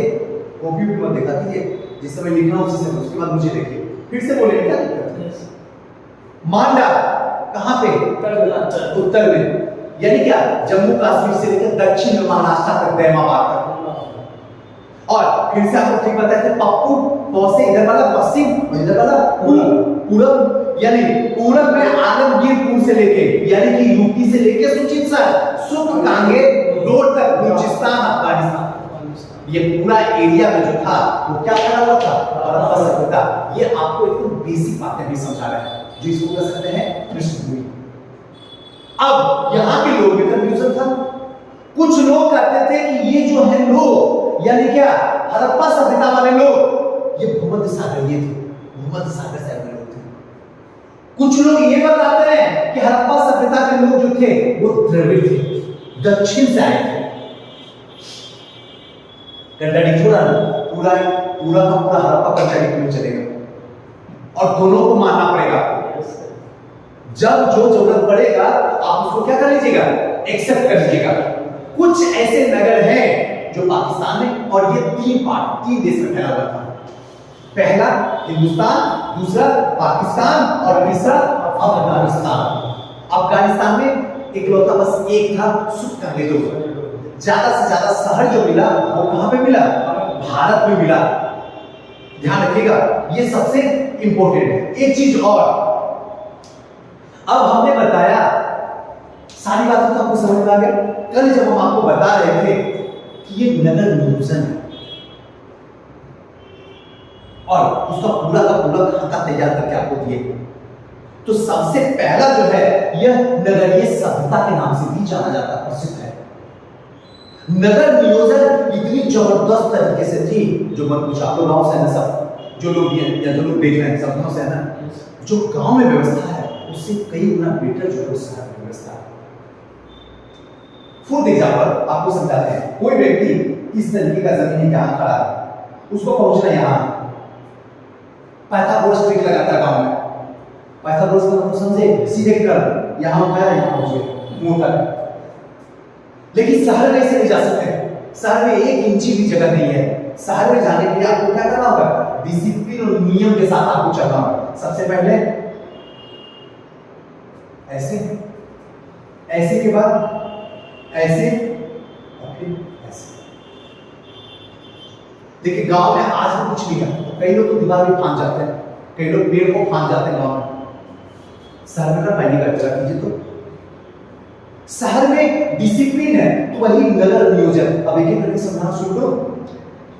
कॉपी भी मत देखा कीजिए, जिस समय लिखना उसी समय, उसके बाद मुझे देखिए। फिर से बोले क्या दिक्कत है। मांडा कहां पे, उत्तर में, यानी क्या जम्मू कश्मीर से लेकर दक्षिण में महाराष्ट्र तक, दैमाबाद तक। और फिर से आपको ठीक बताए थे पप्पू पौ से इधर वाला पश्चिम और इधर वाला पूरब, यानी पूरब में आलमगीरपुर से लेके यानी कि यूपी से लेके सुख कांगे रोड तक बलूचिस्तान अफगानिस्तान, ये पूरा एरिया में जो था वो क्या करा हुआ था, हड़प्पा सभ्यता। ये आपको एकदम बेसिक बातें भी समझा रहा है जो इसको कह सकते हैं पृष्ठभूमि। अब यहाँ के लोग में कंफ्यूजन था, कुछ लोग कहते थे कि ये जो है लोग यानी क्या हड़प्पा सभ्यता वाले लोग ये भूमध्य सागरीय थे, भूमध्य सागर से आए लोग थे। कुछ लोग ये बताते हैं कि हड़प्पा सभ्यता के लोग जो थे वो द्रविड़ थे, दक्षिण से आए थे। पूरा पूरा का पूरा हड़प्पा कंट्राडिक्ट में चलेगा और दोनों को मानना पड़ेगा। जब जो जरूरत पड़ेगा आप उसको क्या कर लीजिएगा, एक्सेप्ट कर लीजिएगा। कुछ ऐसे नगर हैं जो पाकिस्तान में, और ये तीन देश में फैला हुआ था। पहला हिंदुस्तान, दूसरा पाकिस्तान और तीसरा अफगानिस्तान। अफगानिस्तान में इकलौता बस एक था, सुख कांगे दो। ज्यादा से ज्यादा शहर जो मिला वो कहां पे मिला, भारत में मिला। ध्यान रखिएगा, ये सबसे इंपॉर्टेंट है। एक चीज और, अब हमने बताया सारी बातें तो आपको समझ में आ गया। कल जब हम आपको बता रहे थे कि ये नगर नियोजन है और उसका पूरा का पूरा खाता तैयार करके आपको दिए, तो सबसे पहला जो है यह नगरीय सभ्यता के नाम से भी जाना जाता है, प्रसिद्ध है। नगर नियोजन इतनी जबरदस्त तरीके से थी, जो मत पूछो, आप लोग गांव से है ना, सब जो लोग या जो लोग देख रहे हैं सब गांव से है ना, जो गांव में व्यवस्था है उससे कई गुना बेटर जो है शहर में व्यवस्था है। फुल एग्जांपल आपको समझाते हैं। कोई व्यक्ति इस तरीके का जमीन जहां खड़ा है, उसको पहुंचना यहां पाइथागोरस ट्रिक लगाता है गांव में। पाइथागोरस का मतलब समझे, सीधे कर यहां उठाया यहां पहुंचे मुंह तक। लेकिन शहर में ऐसे नहीं जा सकते, शहर में 1 इंची भी जगह नहीं है। शहर में जाने के लिए आपको क्या करना होगा, डिसिप्लिन और नियम के साथ आपको चलना होगा। सबसे पहले ऐसे, ऐसे के बाद ऐसे और फिर ऐसे। देखिए गांव में आज भी कुछ नहीं है, कई लोग तो दीवार भी फांद जाते हैं, कई लोग पेड़ को फांद जाते हैं गांव में। शहर में का पानी का जरा कीजिए तो शहर में डिसिप्लिन है, तो वही नगर नियोजन। अब एक एक करके समझाना शुरू करो,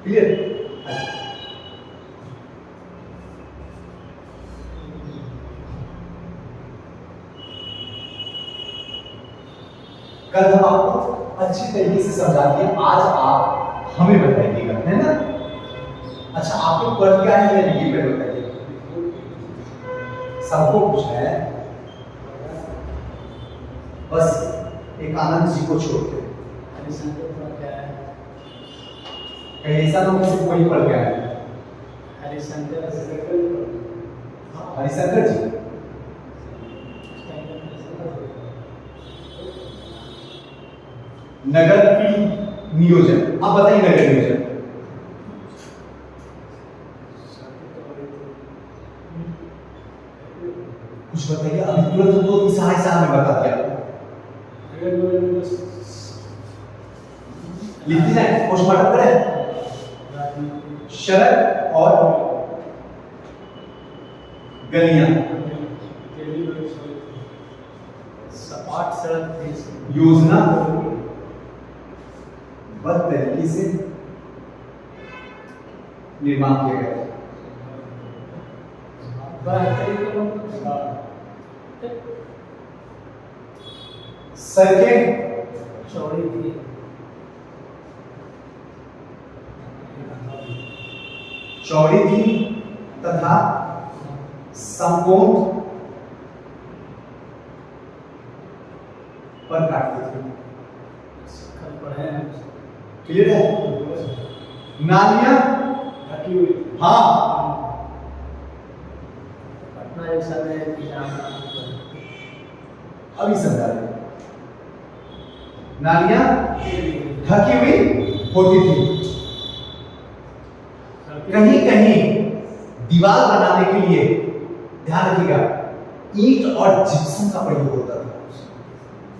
क्लियर। कल हम आपको अच्छी तरीके से समझा दिए, आज आप हमें बताइएगा, है ना। अच्छा, आप लोग पढ़ के आए हैं ये पे बताइए, सबको पूछना है बस, एक आनंद जी को छोड़ के। कहीं ऐसा तो किसी कोई पढ़ के आए, हरिशंकर जी। नगर नियोजन, अब बताइए नगर नियोजन। कुछ बताइए, अभी तुरंत तो इशारा में बता दिया। लिखते जाए, पोस्टमार्टम करें। सड़क और गलियां, सपाट सड़क योजना बद्ध तरीके से निर्माण किया गया। सड़कें चौड़ी थी, चौड़ी थी तथा संपूर्ण पर काटती थी। क्लियर है। नालियां ढकी हुई, हाँ, पटना एक समय अभी समझा रहे। नालियां ढकी हुई होती थी। कहीं कहीं दीवार बनाने के लिए ध्यान रखिएगा ईंट और जिप्सम का प्रयोग होता था।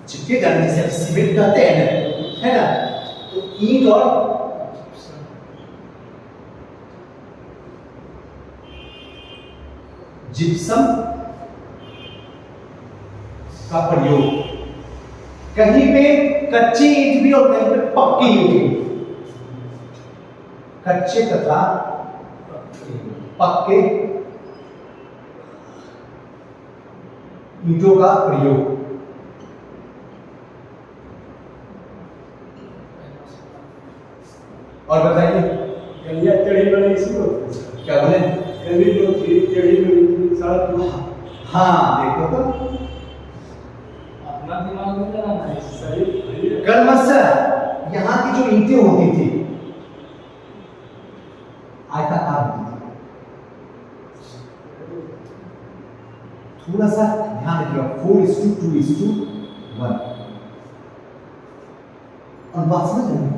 चिपके जाने जैसे सीमेंट कहते हैं ना, है ना, तो ईंट और जिप्सम का प्रयोग, कहीं पे कच्ची ईंट भी और कहीं पे पक्की ईंट भी, कच्चे तथा पक्के ईंटों का प्रयोग। और बताइए गलियां टेढ़ी मेढ़ी इसी को क्या बोले? गली जो थी टेढ़ी मेढ़ी सड़क जो हाँ देखो तो अपना दिमाग में लगाना है सही। कर्मशः यहाँ की जो ईंटें होती थी आयताकार होती थी। थोड़ा सा ध्यान रखिएगा, 4:2:1 और बात समझ रहे हैं?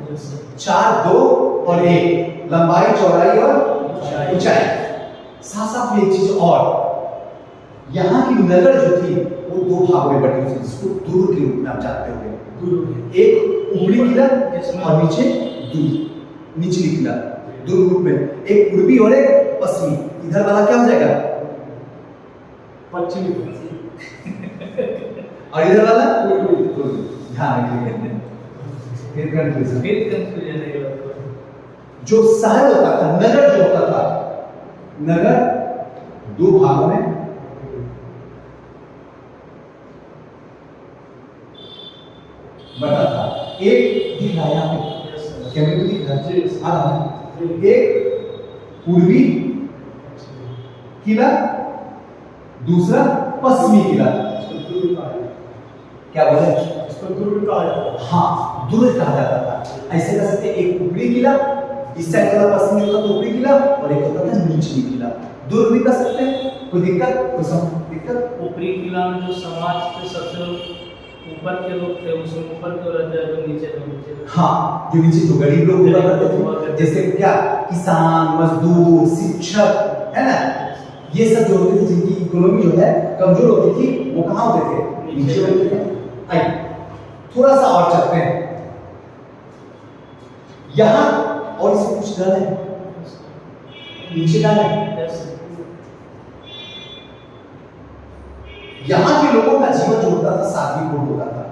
4, 2 और 1 लंबाई, चौड़ाई और ऊंचाई। साथ साथ में एक चीज और, यहाँ की नगर जो थी वो 2 भागों में बटी हुई थी, जिसको दुर्ग के रूप में आप जानते होंगे। एक ऊपरी किला और नीचे निचली किला, दुर्ग रूप में। एक पूर्वी और एक पश्चिमी। इधर वाला क्या हो जाएगा? पश्चिमी। और इधर वाला ध्यान रखिएगा, फिर कंफ्यूजन। जो शहर होता था, नगर जो होता था, नगर 2 भागों में बटा था। एक दिख रहा है यहाँ पे, कैमरे में दिख रहा है। एक पूर्वी किला, दूसरा पश्चिमी किला। क्या बोले? इसको दुर्ग कहा जाता है। हाँ, दुर्ग कहा जाता था। ऐसे कह सकते हैं, एक ऊपरी किला, इस साइड वाला पश्चिमी होता तो ऊपरी किला, और एक होता था निचली किला। दुर्ग भी कह सकते हैं। कोई दिक्कत? कोई दिक्कत? ऊपरी किला में जो समाज के सबसे ऊपर के लोग थे, उसमें ऊपर के रहते हैं, जो नीचे लोग नीचे। हाँ, जो नीचे जो गरीब लोग हुआ करते थे, जैसे क्या किसान, मजदूर, शिक्षक, है ना, ये सब जो होते थे, जिनकी इकोनॉमी जो है कमजोर होती थी, वो कहाँ होते थे? नीचे होते थे। आइए थोड़ा सा और चलते हैं यहाँ, और इसमें कुछ डर है, नीचे डाले। यहाँ के लोगों का जीवन जो होता था सादगीपूर्ण होता था।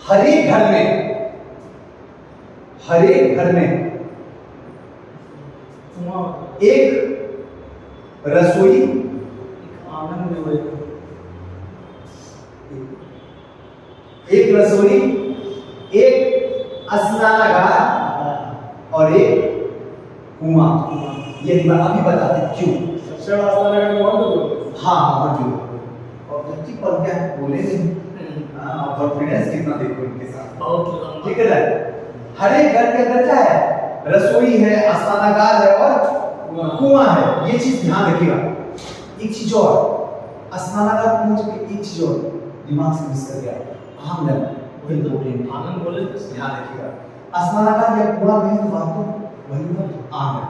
हर एक घर में एक रसोई, आंगन में एक रसोई, एक स्नानागार और एक कुआं। ये अभी बताते हैं क्यों। सबसे बड़ा स्नानागार कौन सा? हाँ जो और बच्ची पर क्या बोले नहीं। हाँ, कॉन्फिडेंस कितना देखो इनके साथ। बहुत ठीक है। हर एक घर के अंदर क्या है? रसोई है, स्नानागार है और कुआं है। ये चीज ध्यान रखिएगा। एक चीज और, स्नानागार कुआं, एक चीज और दिमाग से मिस कर गया, आंगन। इम्पोर्टेंट आंगन बोले तो ध्यान रखिएगा। स्नानागार या कुआं में तो बात तो वही हुआ, आंगन।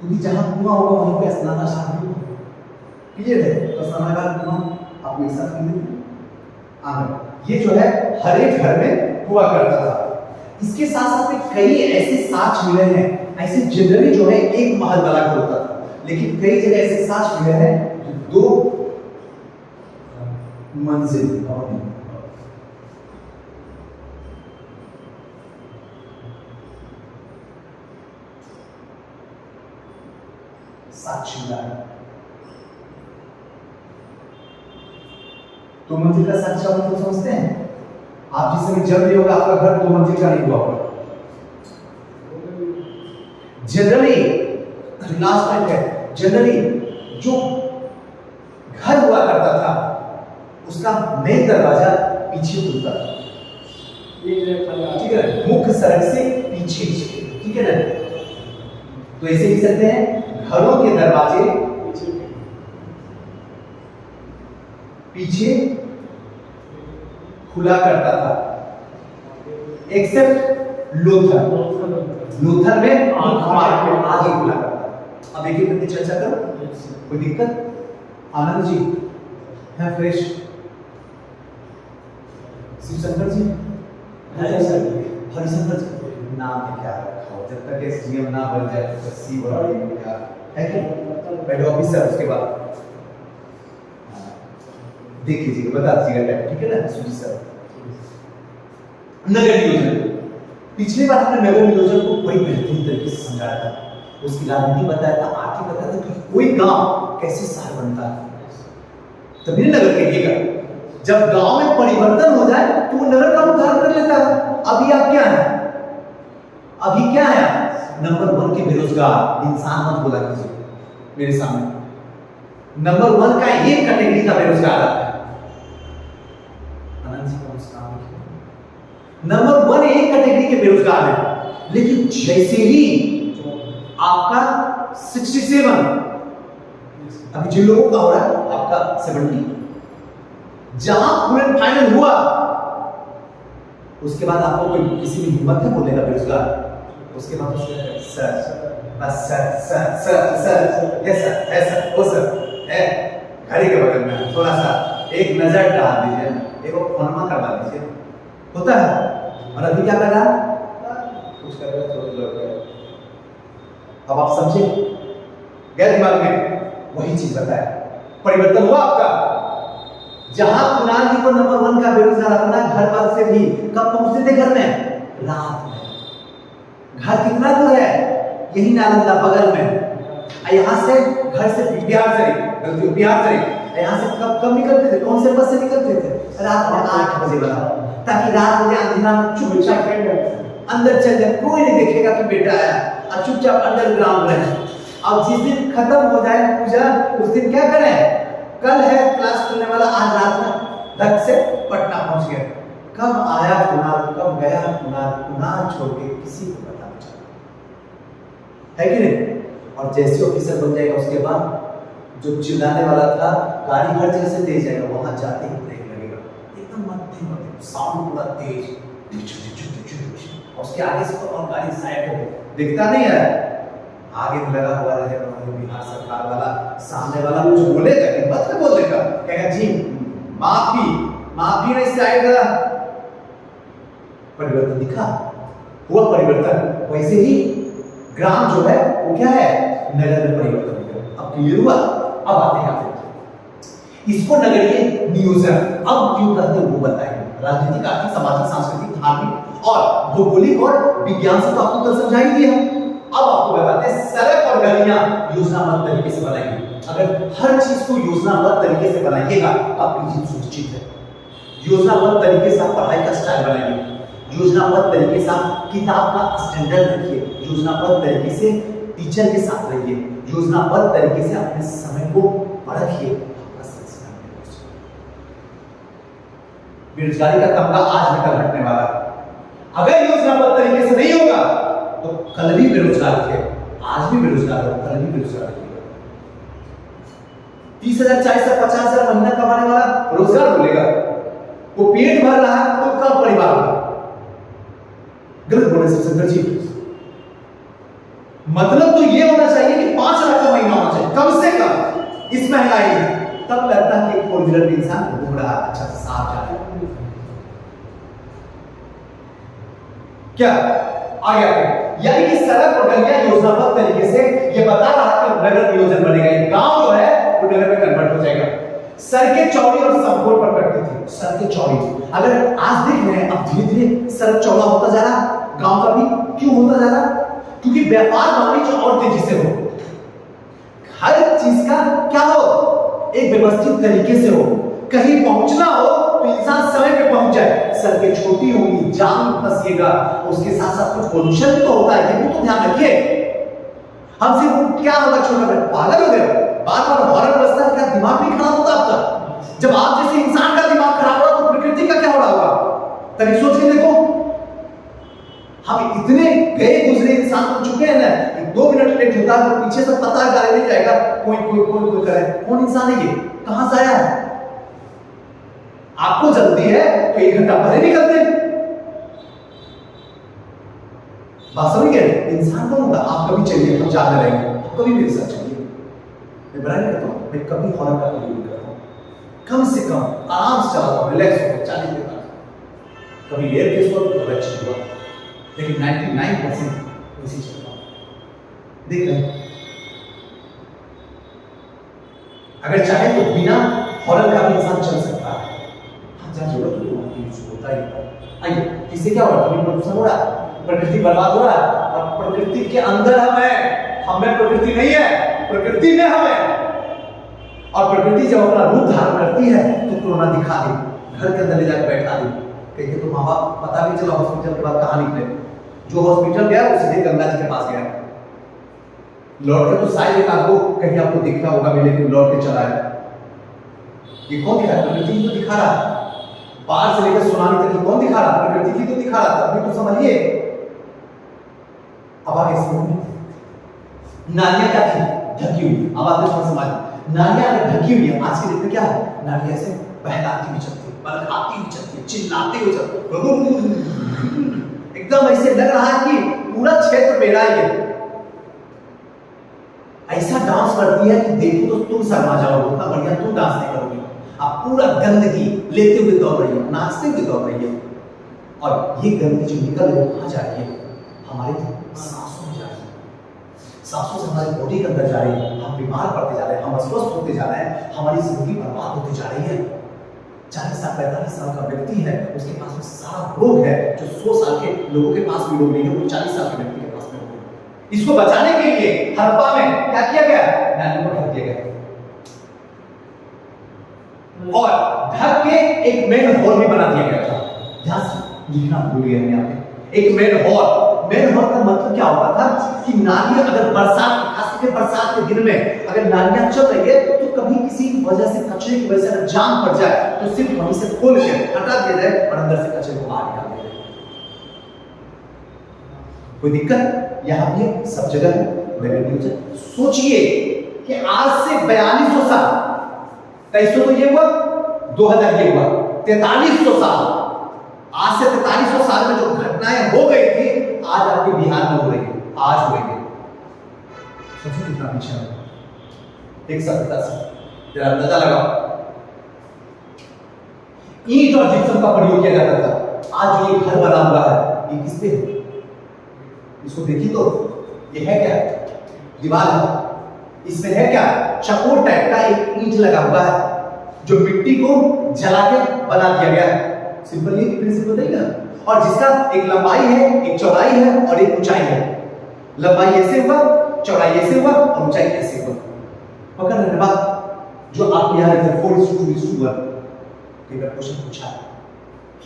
क्योंकि जहां कुआं होगा वहीं पे स्नानागार भी होगा। क्लियर है? तो स्नानागार कुआं आप एक साथ क्लियर हैं। आंगन ये जो है हर एक घर में हुआ करता था। इसके साथ साथ में कई ऐसे साक्ष्य मिले हैं। ऐसे जनरली जो है एक महल वाला घर होता था, लेकिन कई जगह ऐसे साक्ष्य मिले हैं जो 2 मंजिल और साक्ष्य मिला है। 2 मंजिल का साक्ष्य आप तो समझते हैं। आप जिस समय जब भी होगा आपका घर 2 मंजिल का नहीं हुआ होगा। जनरली लास्ट पॉइंट है, जनरली जो घर हुआ करता था उसका मेन दरवाजा पीछे खुलता था। ठीक है, मुख्य सड़क से पीछे। ठीक है ना? तो ऐसे लिख सकते हैं, घरों के दरवाजे पीछे खुला करता था, एक्सेप्ट लूथर। लूथर में आगे खुला करता था। अब एक एक करके चर्चा करो। कोई दिक्कत? आनंद जी हैं फ्रेश? शिवशंकर जी हैं? हरिशंकर जी नाम है क्या रखा हो, जब तक एसडीएम ना बन जाए तो सी बन क्या है कि हेड ऑफिसर, उसके बाद देख लीजिएगा, बता दीजिएगा टाइम, ठीक है ना सुजी सर। नगर नियोजन, पिछली बार हमने नगर नियोजन को बड़ी बेहतरीन तरीके से समझाया था, उसकी राजनीति बताया था, आगे बताया था कि कोई गांव कैसे शहर बनता है, तभी नगर कहिएगा। जब गांव में परिवर्तन हो जाए तो वो नगर का उद्धार कर लेता है। अभी आप क्या है, अभी क्या है, नंबर 1 के बेरोजगार इंसान मत बोला कीजिए मेरे सामने। नंबर 1 का एक कैटेगरी का बेरोजगार आता है, नंबर 1 एक कैटेगरी के बेरोजगार है, लेकिन जैसे ही आपका 67, अभी जिन लोगों का हो रहा है आपका 70, जहां फुल एंड फाइनल हुआ उसके बाद आपको कोई किसी में हिम्मत है बोलेगा बेरोजगार, उसके बाद सर बस सर यस सर ऐसा वो सर है, घड़ी के बगल में थोड़ा सा एक नजर डाल दीजिए, एक फोनमा करवा दीजिए, होता है। और अभी क्या कर रहा है, कुछ कर रहा है थोड़ी। अब आप समझे, गैर दिमाग में वही चीज बताया, परिवर्तन हुआ आपका। जहां कुणाल जी को नंबर 1 का बेरोजगार अपना घर पर से भी कब पहुंचते थे घर में, रात में। घर कितना दूर है, यही नालंदा बगल में, यहाँ से घर से बिहार शरीफ यहाँ से कब निकलते थे, कौन से बस से निकलते थे, रात में 8 बजे वाला, ताकि रात में अंधेरा में चुपचाप अंदर चल जाए, कोई नहीं देखेगा कि बेटा आया, और चुपचाप अंडरग्राउंड रहे। अब जिस दिन खत्म हो जाए पूजा, उस दिन क्या करें, कल है क्लास खुलने वाला, आज रात में धक से पटना पहुंच गए, कब आया कुणाल, कब गया कुणाल छोड़ के किसी को पता नहीं चला, है कि नहीं। और जैसे ऑफिसर बन जाएगा उसके बाद जो चिल्लाने वाला था, गाड़ी हर जगह से तेज जाएगा, वहां जाते ही ब्रेक लगेगा, एकदम मध्यम साउंड पूरा तेज, उसके आगे से और गाड़ी साइड हो, दिखता नहीं है, आगे में लगा हुआ रहेगा बिहार सरकार वाला, सामने वाला कुछ बोलेगा, हिम्मत में बोलेगा, कहेगा जी माफी नहीं साइड रहा। परिवर्तन दिखा, हुआ परिवर्तन। वैसे ही ग्राम जो है वो क्या है, नगर में परिवर्तन हो गया। अब क्लियर हुआ, अब आते हैं इसको नगरीय नियोजन अब क्यों कहते हैं वो बताएंगे। राजनीतिक, आर्थिक, सामाजिक, सांस्कृतिक, धार्मिक और भौगोलिक और विज्ञान से तो आपको कल समझा ही दिया। अब आपको बताते हैं सड़क और गलियां योजनाबद्ध तरीके से बनाएंगे। अगर हर चीज को योजनाबद्ध तरीके से बनाइएगा आपकी जीत सुनिश्चित है। योजनाबद्ध तरीके से आप पढ़ाई का स्टाइल बनाइए, योजनाबद्ध तरीके से आप किताब का स्टैंडर्ड रखिए, योजनाबद्ध तरीके से टीचर के साथ रहिए, योजनाबद्ध तरीके से अपने समय को परखिए। बेरोजगारी का तमगा आज न कल हटने वाला, अगर योजनाबद्ध तरीके से नहीं होगा तो कल भी बेरोजगार थे, आज भी बेरोजगार हो, कल भी बेरोजगार थे। 30,000 40,000 50,000 महीना कमाने वाला रोजगार बोलेगा, वो पेट भर रहा है खुद का परिवार का, गलत बोले शिवशंकर जी। मतलब तो ये होना चाहिए कि 5 लाख का महीना होना चाहिए कम से कम इस महंगाई में, तब लगता है कि 4 व्हीलर इंसान घूम रहा अच्छा से साफ जा रहा है। क्या आ गया, यानी कि सड़क और गलियां योजनाबद्ध तरीके से ये बता रहा है कि नगर नियोजन बनेगा, गांव जो है वो नगर में कन्वर्ट हो जाएगा। सड़कें चौड़ी और समकोण पर कटती थी, सड़कें चौड़ी, अगर आज देख रहे हैं अब धीरे धीरे सड़क चौड़ा होता जा रहा, गांव का भी क्यों होता जा रहा, क्योंकि व्यापार वाणिज्य और तेजी से हो, हर चीज का क्या हो, एक व्यवस्थित तरीके से हो, कहीं पहुंचना हो तो इंसान समय पे पहुंच जाए। सड़कें छोटी होंगी, जाम फंसिएगा, उसके साथ साथ कुछ पोल्यूशन तो होता है, ये भी तो ध्यान रखिए। हम सिर्फ क्या होगा, छोटा पागल हो गए, बार बार हॉर्न बजता है, क्या दिमाग नहीं खराब होता आपका? जब आप जैसे इंसान का दिमाग खराब होगा तो प्रकृति का क्या हो रहा होगा, तभी सोच के देखो। हम इतने गए गुजरे इंसान हो चुके हैं ना कि 2 मिनट लेट होता है तो पीछे से पता गाली नहीं जाएगा, कोई करे, कौन इंसान है ये, कहां से आया है? आपको जल्दी है तो 1 घंटा पहले निकलते। बात समझ गए? इंसान कौन होगा? आप कभी चलिए, हम जानने रहेंगे, आप कभी मेरे साथ चलिए, मैं बड़ा नहीं करता हूं, मैं कभी हॉर्न का प्रयोग नहीं करता हूं, कम से कम आराम से चलाता हूं, रिलैक्स होकर 40 मिनट, कभी एयर केस हुआ तो अच्छी हुआ, लेकिन 99% वैसे चल रहा है। देख रहे हैं, अगर चाहे तो बिना हॉरर का भी इंसान चल सकता है। हाँ, जहाँ जरूरत हो वहाँ की यूज होता ही होता है। आइए, इससे क्या हो रहा है? ध्वनि प्रदूषण हो रहा है, प्रकृति बर्बाद हो रहा है, और प्रकृति के अंदर हम हैं, हमें प्रकृति नहीं है, प्रकृति में हम हैं। और प्रकृति जब अपना रूप धारण करती है तो कोरोना दिखा दी, घर के अंदर ले जाकर बैठा दी, कहते तो माँ बाप पता भी चला हॉस्पिटल के बाद कहाँ निकले। जो हॉस्पिटल गया वो सीधे गंगा जी के पास गया, लौट के तो शायद एक आपको कहीं आपको दिखा होगा भी, लेकिन लौट के चला है। ये कौन दिखा? प्रकृति तो दिखा रहा है। बाढ़ से लेकर सुनामी तक कौन दिखा रहा? प्रकृति ही तो दिखा रहा। तब भी तो समझिए। अब आगे नालियां क्या थी? ढकी हुई। अब आगे थोड़ा समझ, नालियां अगर ढकी हुई है, आज के डेट में क्या है? नालियां ऐसे बहलाती हुई चलती, बलखाती हुई चलती, चिल्लाती हुई चलती, एकदम ऐसे लग रहा है कि पूरा क्षेत्र मेरा ही है। ऐसा डांस करती है कि देखो तो तुम शर्मा जाओगे, उतना बढ़िया तुम डांस नहीं करोगे। आप पूरा गंदगी लेते हुए दौड़ रही है, नाचते हुए दौड़ रही है, और ये गंदगी जो निकल रही है कहाँ जा रही है? हमारे सांसों में जा रही है, सांसों से हमारे बॉडी के अंदर जा रही है। हम बीमार पड़ते जा रहे हैं, हम अस्वस्थ होते जा रहे हैं, हमारी जिंदगी बर्बाद होती जा रही है। 40 साल 45 साल का व्यक्ति है, उसके पास में सारा रोग है, जो 100 साल के लोगों के पास भी रोग नहीं है, वो 40 साल के व्यक्ति के पास में रोग है। इसको बचाने के लिए हड़प्पा में क्या किया गया? नाली को ढक दिया गया, और ढक के एक मेन हॉल भी बना दिया गया था। ध्यान से लिखना भूल गया मैं यहाँ पे, एक मेन हॉल। मेन हॉल का मतलब क्या होता था कि नालियां अगर बरसात, खास करके बरसात के दिन में अगर नालियां चल रही है तो कभी किसी वजह से, कचरे की वजह से अगर जाम पड़ जाए तो सिर्फ वहीं से खोल के हटा दिया जाए और अंदर से कचरे को बाहर निकाल दिया जाए। कोई दिक्कत? यहाँ भी सब जगह है। सोचिए कि आज से 4200 साल, 2300 तो ये हुआ, 2000 ये हुआ, 4300 साल, आज से 4300 साल में जो घटनाएं हो गई थी आज आपके बिहार में हो रही है, आज हो रही है। सोचो कितना पीछे है एक सभ्यता से, जरा अंदाजा लगाओ। ईंट और जिप्सम का प्रयोग किया जाता था। आज जो ये घर बना हुआ है ये किस पे है? इसको देखिए तो ये है क्या? दीवार है, इसमें है क्या? चकोर टाइप का एक ईंट लगा हुआ है जो मिट्टी को जला के बना दिया गया है। सिंपल ये प्रिंसिपल नहीं ना? और जिसका एक लंबाई है, एक चौड़ाई है और एक ऊंचाई है। लंबाई ऐसे हुआ, चौड़ाई ऐसे हुआ और ऊंचाई ऐसे हुआ। पकड़ लेने बाद जो आप यहाँ इधर 4:2:1 क्वेश्चन पूछा है,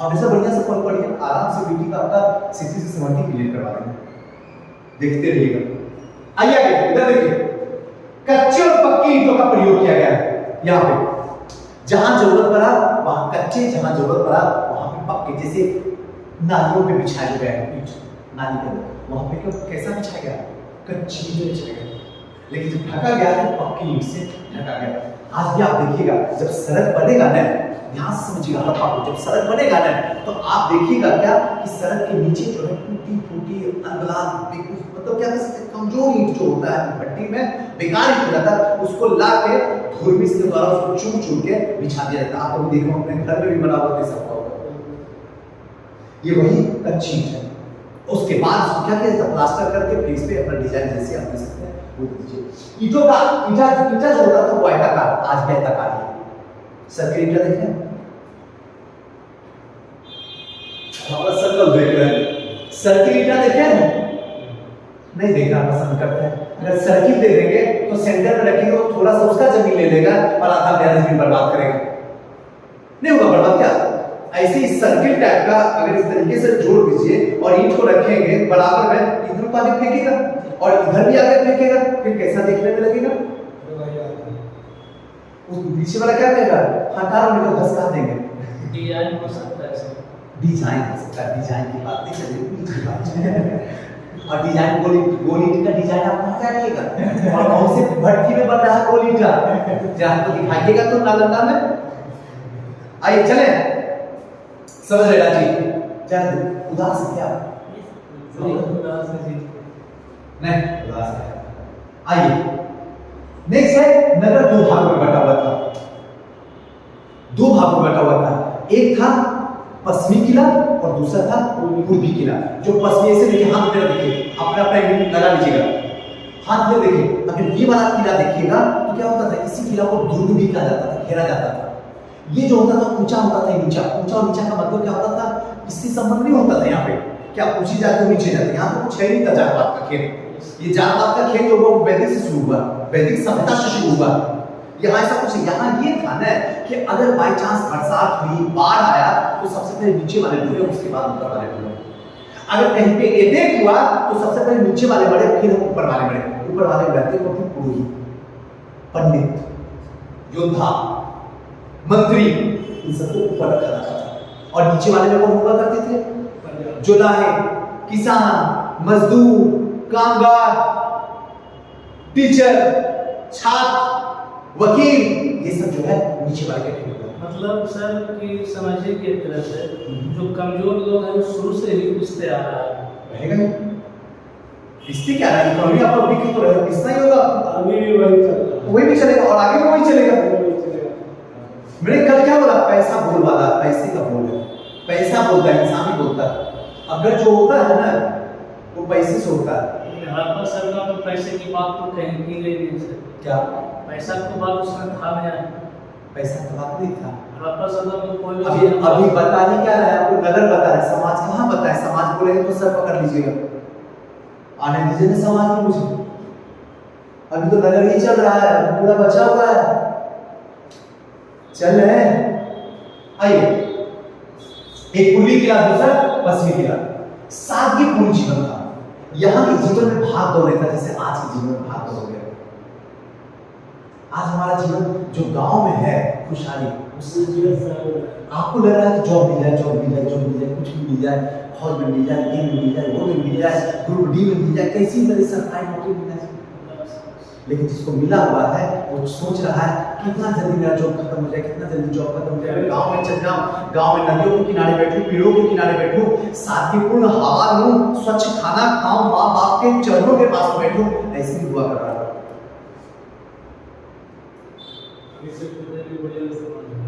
हमेशा बढ़िया से पढ़ पढ़िए, आराम से बीटी का आपका 60 से 70 क्लियर करवा देंगे, देखते रहिएगा। आइए आगे इधर देखिए, कच्चे और पक्की ईंटों का प्रयोग किया गया है। यहाँ पे जहां जरूरत पड़ा वहां कच्चे, जहां जरूरत पड़ा वहां पे पक्के, जैसे नालियों पे बिछाया गया है ईंट, नाली पे वहां पे क्यों कैसा बिछाया गया? कच्ची ईंट बिछाया गया, लेकिन जब ढका गया तो पक्की ईंट से ढका गया। आज भी आप देखिएगा जब सड़क बनेगा ना, ध्यान से समझिएगा हड़प्पा को, जब सड़क बनेगा ना तो आप देखिएगा क्या कि सड़क के नीचे जो है टूटी फूटी अंदला, मतलब क्या कमजोर ईंट जो होता है भट्टी में बेकार ईंट हो जाता है, उसको ला के धुरमिस के द्वारा उसको चूम चूम के बिछा दिया जाता है। आप कभी देखो अपने घर में भी बना हुआ कैसा होगा, ये वही कच्ची ईंट है। उसके बाद उसको क्या किया जाता है? प्लास्टर करके फिर इस पे अपना डिजाइन जैसे आप दे सकते हैं वो दीजिए। ईंटों का ईंटा जो होता था वो आयताकार, आज भी आयताकार है। सर्किल ईंटा देख रहे हैं, हमारा सर्कल देख रहे हैं, सर्किल ईंटा देखे हैं? नहीं देखना पसंद करते हैं। अगर सर्किल दे देंगे तो सेंटर में रखेंगे तो थोड़ा सा उसका जमीन ले लेगा और आधा मेरा जमीन बर्बाद करेगा, नहीं होगा बर्बाद क्या? ऐसे ही सर्किल टाइप का अगर इस तरीके से जोड़ दीजिए और ईंट को रखेंगे बराबर में, इधर को आगे फेंकेगा और इधर भी आगे फेंकेगा, फिर कैसा देखने में लगेगा? उस पीछे वाला क्या कहेगा? हटा लो, नहीं तो धसका देंगे। डिजाइन हो सकता है सर, डिजाइन हो सकता है, डिजाइन की बात नहीं चलेगी। और डिजाइन गोल ईंट का डिजाइन आप कहाँ जानिएगा और कौन से भट्टी में बन रहा है गोल ईंट का, जहाँ तो दिखाइएगा तो नालंदा में। आइए चले, समझ लेना चाहिए। चल उदास है क्या? उदास है नहीं, उदास है। आइए नेक्स्ट है, नगर 2 भागों में बटा हुआ था। 2 भागों में बटा हुआ था। एक था पश्चिमी किला और दूसरा था पूर्वी किला। जो पश्चिमी से देखिए, हाथ मेरा देखिए, अपना अपना इमेज लगा लीजिएगा, हाथ में देखिए। अगर ये वाला किला देखिएगा तो क्या होता था, इसी किला को दुर्ग भी कहा जाता था, घेरा जाता था। ये जो होता था ऊंचा होता था, नीचा, ऊंचा और नीचा का मतलब क्या होता था, इससे संबंध नहीं होता था। यहाँ पे क्या ऊंची जाते हो नीचे जाते, यहाँ तो कुछ है नहीं था जात-पात का खेल। ये जात-पात का खेल जो वो वैदिक से शुरू हुआ, वैदिक सभ्यता से शुरू हुआ। यहाँ ऐसा कुछ, यहाँ ये था ना कि अगर बाई चांस बरसात हुई, बाढ़ आया तो सबसे पहले नीचे वाले डूबे, उसके बाद ऊपर वाले डूबे। अगर कहीं पे एटेक हुआ तो सबसे पहले नीचे वाले बढ़े, फिर ऊपर वाले बढ़े। ऊपर वाले बढ़ते तो फिर पुरोहित, पंडित, योद्धा, मंत्री, इन सबको ऊपर रखा जाता था। और नीचे वाले में कौन हुआ करते थे, जुलाहे, किसान, मजदूर, कामगार, टीचर, छात्र, वकील, ये सब जो है नीचे वाले कैटेगरी में। मतलब सर कि समझिए कि एक तरह से जो कमजोर लोग हैं वो शुरू से ही पिसते आ रहा है। रहेगा पिसते क्या रहा है, इकोनॉमी आपको बिक तो रहेगा, पिसना ही होगा, अभी भी वही चल रहा है, वही भी चलेगा और आगे भी वही चलेगा। मैंने कल क्या बोला, पैसा बोल वाला, पैसे का बोल है, पैसा बोलता है, इंसान ही बोलता है। अगर जो होता है ना वो पैसे से होता है। हड़प्पा सरकार तो पैसे की बात तो कहीं की गई नहीं सर। क्या पैसा की बात उसमें था नहीं, पैसा का बात नहीं था। हड़प्पा सरकार में कोई अभी बता ही क्या रहा है आपको, नगर बता रहा है, समाज कहाँ बता है। समाज बोलेंगे तो सर पकड़ लीजिएगा, आने दीजिए ना समाज में मुझे। अभी तो नगर ही चल रहा है, पूरा बचा हुआ है, चल रहे हैं। आइए, एक पूर्वी किला, दूसरा पश्चिमी किला, सादगी पूर्ण जीवन था। यहाँ के जीवन में भाग दौड़ था, जैसे आज के जीवन में भाग दौड़ हो गया। आज हमारा जीवन जो गांव में है खुशहाली, उससे जीवन आपको लग रहा है कि जॉब मिल जाए, जॉब मिल जाए, जॉब मिल जाए, कुछ भी मिल जाए, फौज में मिल जाए, ये में मिल जाए, वो में मिल जाए, ग्रुप डी में मिल जाए, कैसी तरह सरकारी नौकरी मिल जाए। लेकिन जिसको मिला हुआ है वो सोच रहा है कितना जल्दी मेरा जॉब खत्म हो जाए, कितना जल्दी जॉब खत्म हो जाए, गांव में चल जाऊं, गांव में नदियों के किनारे बैठूं, पेड़ों के किनारे बैठूं, सादगीपूर्ण हवा लूं, स्वच्छ खाना खाऊं, माँ बाप के चरणों के पास बैठूं। ऐसे ही हुआ कर रहा है।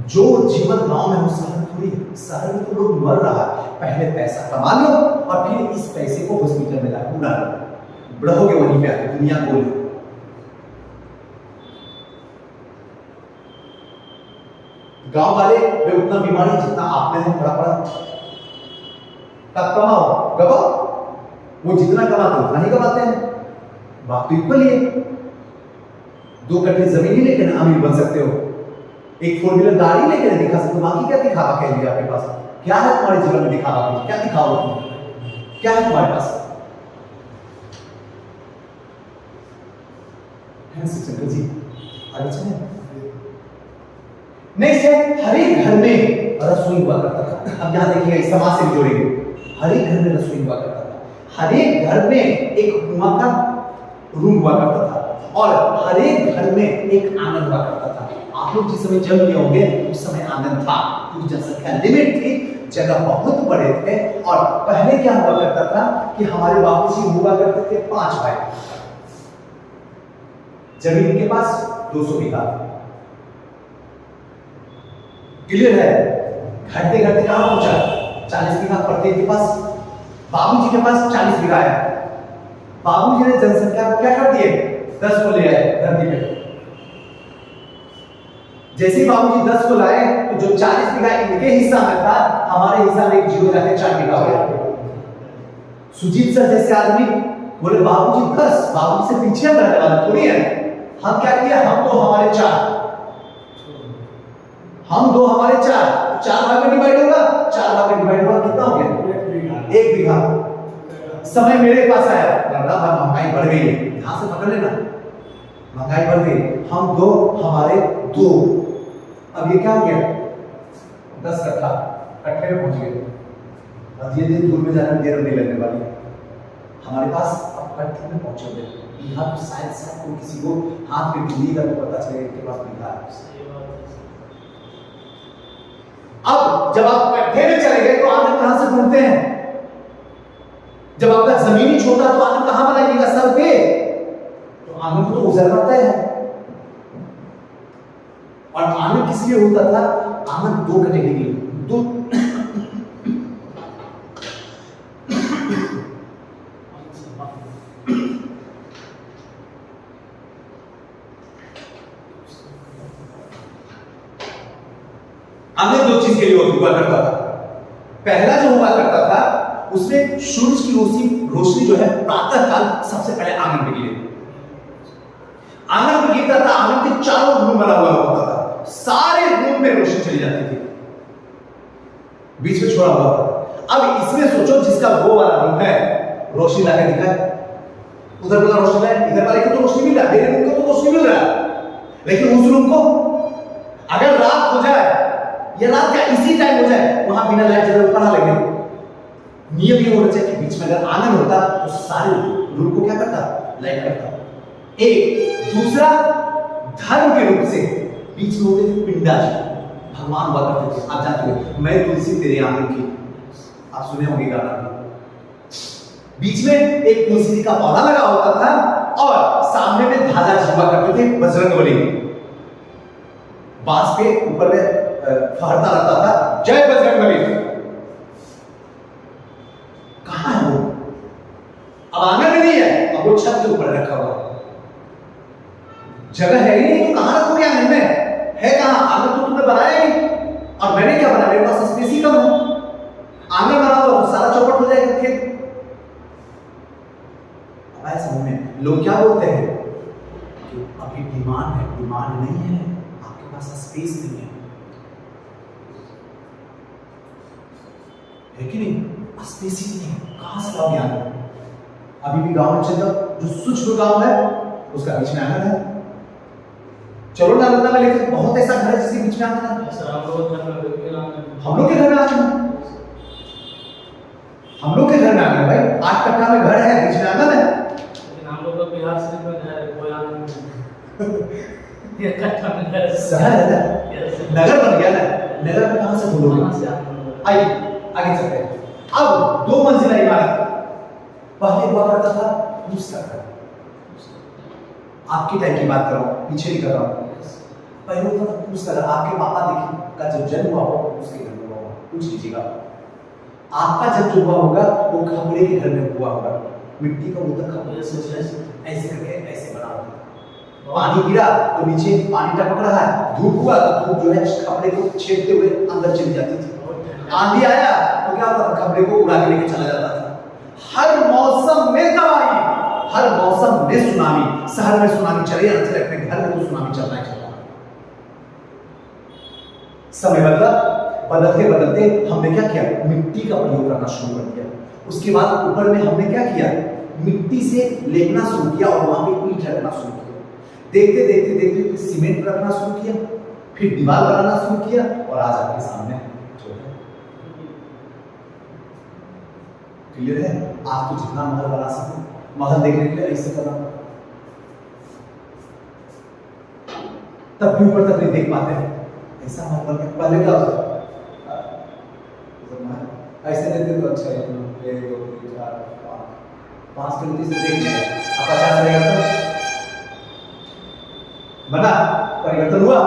जो जीवन गांव में हो, शहर थोड़ी है। शहर में तो लोग मर रहा है, पहले पैसा कमा लो और फिर इस पैसे को हॉस्पिटल में जाकर उड़ा लो, बढ़ोगे वहीं पे आके, दुनिया गोल है। गांव वाले वे उतना बीमारी जितना आप में है, बड़ा तब कमाओ गवाओ, वो जितना कमाते उतना ही कमाते हैं। बात तो इक्वल ही है। 2 कट्ठे जमीन ही लेकर अमीर बन सकते हो, एक 4 व्हीलर गाड़ी लेकर दिखा सकते हो, बाकी क्या दिखावा कह लिया आपके पास? क्या है तुम्हारे जीवन में दिखावा? क्या दिखाओ तुम? क्या है तुम्हारे पास? शंकर जी आगे चले। नेक्स्ट है, हर एक घर में रसोई हुआ करता था। अब यहाँ देखिए, समाज से जोड़ेंगे, हर एक घर में रसोई हुआ करता था। हर एक घर में एक कुआं का रूम हुआ करता था और हर एक घर में एक आंगन हुआ करता था। आप लोग जिस समय जन्म लिए होंगे उस समय आंगन था, क्योंकि जनसंख्या लिमिट थी, जगह बहुत बड़े थे। और पहले क्या हुआ करता था कि हमारे बाबूजी हुआ करते थे 5 भाई, जमीन के पास 200 बीघा। क्लियर है? घटते घटते कहां पहुंचा? 40 बीघा प्रत्येक के पास। बाबूजी के पास 40 बीघा है। बाबूजी ने जनसंख्या को क्या कर दिए? 10 को ले आए धरती पे। जैसे ही बाबूजी 10 को लाए तो जो 40 बीघा इनके हिस्सा में था, हमारे हिस्सा में एक जीरो जाके 4 बीघा हो गया। सुजीत सर जैसे आदमी बोले बाबूजी 10, बाबूजी से पीछे हम रहने वाले थोड़ी है। हम क्या किया? हम तो हमारे 4, हम 2 हमारे 4 भाग में डिवाइड होगा, 4 भाग में डिवाइड होगा, कितना हो गया? 1 बीघा। समय मेरे पास आया, लगा महंगाई बढ़ गई है, यहां से पकड़ लेना, महंगाई बढ़ गई, हम 2 हमारे 2। अब ये क्या हो गया? 10 कट्ठा कट्ठे में पहुंच गए। अब ये दिन दूर में जाने में देर नहीं लगने वाली। हमारे पास अब कट्ठे में पहुंचे हुए, बीघा तो शायद को किसी को हाथ में गिनीगा तो पता चलेगा इनके पास बीघा है। अब जब आप कट्ठे में चले गए तो आंगन कहां से ढूंढते हैं? जब आपका जमीन ही छोटा तो आंगन कहां बनाइएगा? सर पे। तो आंगन को तो गुजरना पड़ता है। और आंगन किस लिए होता था? आंगन 2 कैटेगरी के लिए, 2 हुआ करता था। पहला जो हुआ करता था उसमें सूरज की रोशनी जो है प्रातः काल सबसे पहले आंगन में गिरे, आंगन में गिरता था। आंगन के चारों रूम बना हुआ होता था, सारे रूम में रोशनी चली जाती थी, बीच में छोड़ा हुआ था। अब इसमें सोचो जिसका वो वाला रूम है रोशनी लाके दिखाए, उधर वाला रोशनी लाए, इधर वाले को तो रोशनी मिल रहा है, मेरे रूम को तो रोशनी मिल रहा है, लेकिन उस रूम को अगर रात हो जाए या रात का इसी टाइम हो जाए वहां बिना लाइट जले पढ़ा लेंगे। नियम ये होना चाहिए कि बीच में अगर आंगन होता तो सारे रूम को क्या करता, लाइट करता। एक दूसरा धर्म के रूप से बीच में होते थे पिंडा जी, भगवान हुआ करते थे। आप जानते हो मैं तुलसी तेरे आंगन की, आप सुने होंगे गाना। बीच में एक तुलसी का पौधा लगा होता था और सामने में ध्वजा हुआ करते थे बजरंगबली, बांस के ऊपर में फहरता रहता था, जय बजरंगबली। कहां है वो? अब आंगन में नहीं है, अब वो छत के ऊपर रखा हुआ है। जगह है ही नहीं तो कहां रखोगे आंगन में? है कहां? आंगन तो तुमने बनाया ही नहीं, और मैंने क्या बनाया, मेरे पास स्पेस ही कम है। आंगन बना तो सारा चौपट हो जाएगा खेत। समझ में लोग क्या बोलते हैं कि अभी डिमांड है, डिमांड नहीं है, आपके पास स्पेस नहीं है कि नहीं? स्पेस ही नहीं, कहां से लाओगे आंगन? अभी भी गांव में चल जाओ, जो सूक्ष्म गांव है उसका बीच में आंगन है। चलो नालंदा में, लेकिन बहुत ऐसा घर है जिसके बीच में आंगन है। हम लोग के घर में आंगन, हम लोग के घर में आंगन है, हम लोग के घर में आंगन है भाई। 8 कट्ठा में घर है, बीच में आंगन है। हम लोग का बिहार शरीफ में घर है, कोई आंगन नहीं। एक कट्ठा में घर है, शहर है ना, नगर बन गया ना, नगर में कहां से बोलोगे? कहां से आंगन? आइए आगे चलते हैं। अब 2 मंजिला इमारत, पहले हुआ करता था फूस का घर। आपकी टाइम की बात कर रहा हूं, पीछे नहीं कर रहा हूं। पहले होता था फूस का घर। आपके पापा देखिए का जब जन्म हुआ हो उसके घर में हुआ होगा, पूछ लीजिएगा। आपका जब जो हुआ होगा वो खपड़े के घर में हुआ होगा, मिट्टी का वो तक खपड़े ऐसे करके ऐसे बना होगा। पानी गिरा तो नीचे पानी टपक रहा है, धूप हुआ तो धूप जो है खपड़े को छेदते हुए अंदर चली जाती थी। आंधी आया तो क्या होता था, खपड़े को उड़ा के लेके चला जाता था। हर मौसम में तबाही, हर मौसम में सुनामी। शहर में सुनामी चले या चले, अपने घर में तो सुनामी चलना ही चलना। समय बदला, बदलते बदलते हमने क्या किया, मिट्टी का प्रयोग करना शुरू कर दिया। उसके बाद ऊपर में हमने क्या किया, मिट्टी से लेपना शुरू किया और वहां पे ईंट रखना शुरू किया। देखते देखते देखते सीमेंट रखना शुरू किया, फिर दीवार बनाना शुरू किया, और आज आपके सामने जो है क्लियर है। आप तो जितना महल बना सको, महल देखने के लिए ऐसे करना, तब भी ऊपर तक नहीं देख पाते हैं। ऐसा महल बन गया। पहले क्या होता ऐसे देखते तो अच्छा है, 1 2 3 4 5 किलोमीटर से देख लिया, अब 50 रहेगा तो बना, परिवर्तन हुआ।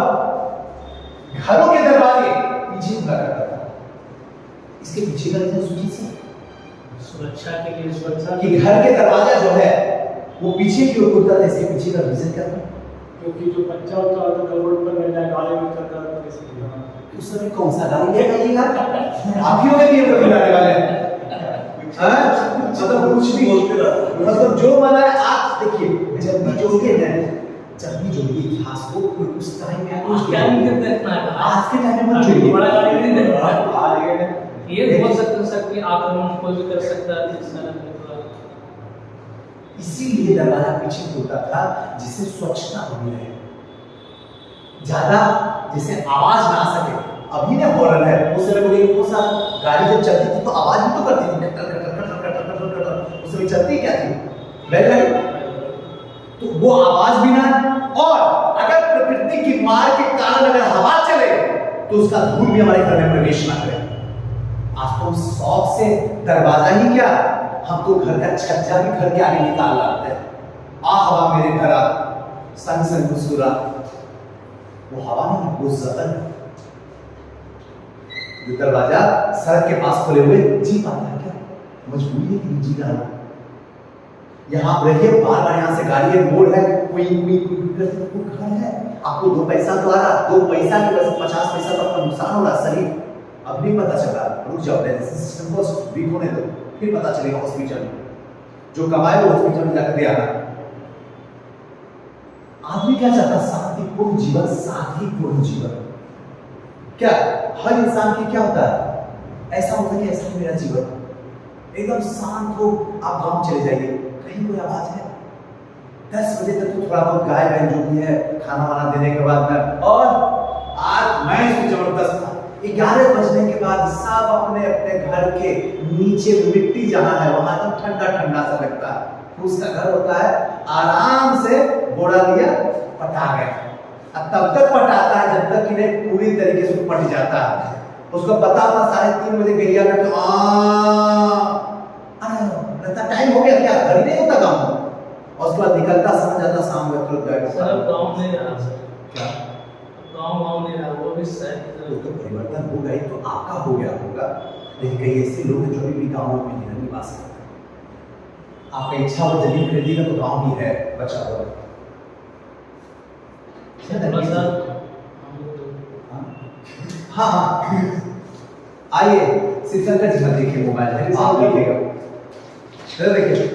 घरों के दरवाजे पीछे हुआ करता था। इसके पीछे का रीजन सुनिए से, सुरक्षा के लिए, सुरक्षा कि घर के दरवाजा जो है वो पीछे की ओर खुलता था। इसके पीछे का रीजन क्या था? क्योंकि जो बच्चा होता है तो रोड पर मिल जाए, गाड़ी में चलता है तो इसलिए उस समय कौन सा गाड़ी लेगा ये घर? आप ही होंगे ये कभी लाने वाले हैं, मतलब कुछ भी मतलब जो बना है। आप देखिए जब भी जोड़िए ना, जब भी जोड़िए इतिहास को, उस टाइम में उस टाइम के देखना है, आज के टाइम में मत जोड़िए। बड़ा गाड़ी नहीं देखना, ये बोल सकते कि आक्रमण कोई भी कर सकता है जिसका नाम इसीलिए दरवाजा पीछे खुलता था, जिससे स्वच्छता बनी रहे, ज्यादा जिसे आवाज ना आ सके। अभी ना हॉर्न है, उस समय बोले कौन सा गाड़ी जब चलती थी तो आवाज भी तो करती थी, cutter cutter cutter cutter cutter cutter. उस समय चलती क्या थी, बैलगाड़ी, तो वो आवाज भी ना। और अगर प्रकृति की मार के कारण अगर हवा चले तो उसका धूल भी हमारे घर में प्रवेश ना करे। आज तो शौक से दरवाजा ही क्या, हम तो घर का छज्जा भी घर के आगे निकाल लाते हैं। आ हवा मेरे घर आ, संग संग मुस्कुरा। वो हवा नहीं, वो जहर। जो दरवाजा सड़क के पास खोले हुए जी पाता है क्या? मजबूरी है कि नहीं जी रहा। यहाँ आप रहिए, बार बार यहाँ से गाड़ी है, मोड़ है, कोई घर है, आपको 2 पैसा तो आ रहा, 2 पैसा की वजह से 50 पैसा तो आपका नुकसान हो रहा। शरीर अब नहीं पता चला, रुक जाओ, डाइजेस्टिव सिस्टम को वीक होने दो, फिर पता चलेगा हॉस्पिटल में। जो कमाए वो हॉस्पिटल में जाकर दे आना। आदमी क्या चाहता है? शांतिपूर्ण जीवन, साथीपूर्ण जीवन। क्या हर इंसान की क्या होता है? ऐसा होता है कि ऐसा मेरा जीवन एकदम शांत हो। आप गांव चले जाइए, कहीं कोई आवाज है? 10 बजे तक तो थोड़ा बहुत गाय बैल जो भी है खाना वाना देने के बाद में, और आज मैं जबरदस्त था। 11 बजने के बाद सब अपने अपने घर के नीचे मिट्टी जहां है वहां तो ठंडा ठंडा सा लगता है। उसका घर होता है, आराम से बोरा लिया पटा गया, अब तब तक पटाता है जब तक इन्हें पूरी तरीके से पट जाता है। उसको पता होता 3:30 बजे गैया का तो टाइम हो गया, क्या घर नहीं होता गाँव में। और उसके बाद निकलता समझ आता शाम में तुरंत गाय सर अब गाँव नहीं रहा सर, क्या गाँव नहीं रहा, वो भी शहर की तो तरफ। परिवर्तन होगा ही तो आपका हो गया होगा, लेकिन कई ऐसे लोग हैं जो अभी भी गाँव में नहीं निवास करते हैं। आपका इच्छा हो जमीन खरीदेगा तो गाँव भी है बचा हुआ। थोड़ा सा हाँ हाँ आइए शिवशंकर जी का देखिए मोबाइल है, आप लिखिएगा, देखिए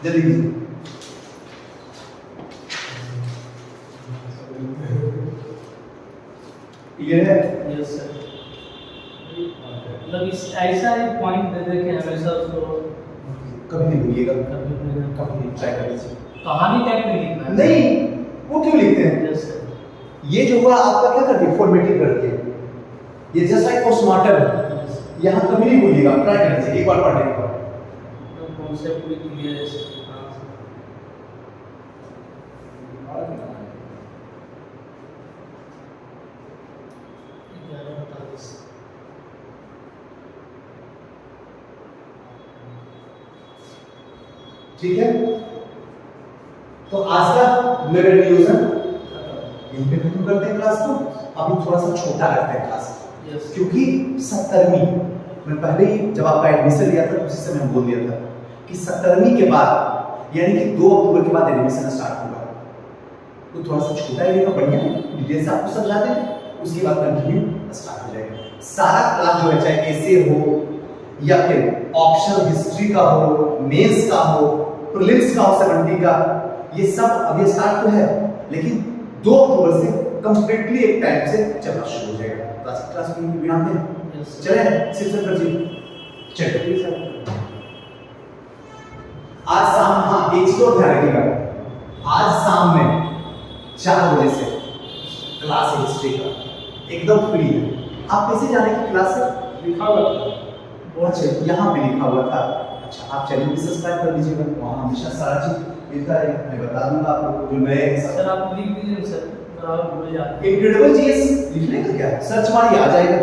जल्दी कीजिए। ये है यस सर, मतलब इस ऐसा एक पॉइंट दे दे के हमेशा उसको कभी नहीं भूलिएगा, कभी कभी नहीं ट्राई कर लीजिए। कहानी टाइप में लिखना है। नहीं, वो क्यों लिखते हैं? यस सर, ये जो हुआ आपका क्या करती है? फॉर्मेटिंग करती है। ये जस्ट लाइक पोस्टमार्टम, यहाँ कभी नहीं भूलिएगा, ट्राई कर लीजिए एक बार पढ़ने के बाद। तो कॉन्सेप्ट भी क्लियर है सर। ठीक है, तो आज का नगर न्यूज़ है यहीं पे खत्म करते हैं क्लास को। अभी थोड़ा सा छोटा करते हैं क्लास, यस क्योंकि 70वीं मैं पहले ही जब आपका एडमिशन लिया था उसी समय बोल दिया था कि 70वीं के बाद यानी कि 2 अक्टूबर के बाद एडमिशन स्टार्ट होगा, तो थोड़ा सा छोटा ही रहेगा, बढ़िया है, डिटेल से आपको समझा देंगे, उसके बाद कंटिन्यू स्टार्ट हो जाएगा। सारा क्लास जो है चाहे एसे हो या फिर ऑप्शनल हिस्ट्री का हो, मेंस का हो, प्रीलिम्स का हो 70 का, ये सब अभी स्टार्ट तो है, लेकिन 2 अक्टूबर से कंप्लीटली एक टाइम से चलना शुरू हो जाएगा। क्लास में विराम दें, चले शिवशंकर जी चलिए। आज शाम, हाँ एक चीज और ध्यान रखिएगा, आज शाम में 4 बजे से क्लास है हिस्ट्री का, एकदम फ्री है। आप कैसे जाने की क्लास है? लिखा हुआ था। अच्छा यहाँ पे लिखा हुआ था। अच्छा आप चैनल भी सब्सक्राइब कर लीजिएगा, वहाँ हमेशा सारा चीज लिखा है, मैं बता दूंगा आपको जो नए हैं सर आप लिख दीजिए सर, आप भूल जाते हैं। इनक्रेडिबल जीएस लिखने का क्या है? सर्च मारिए आ जाएगा।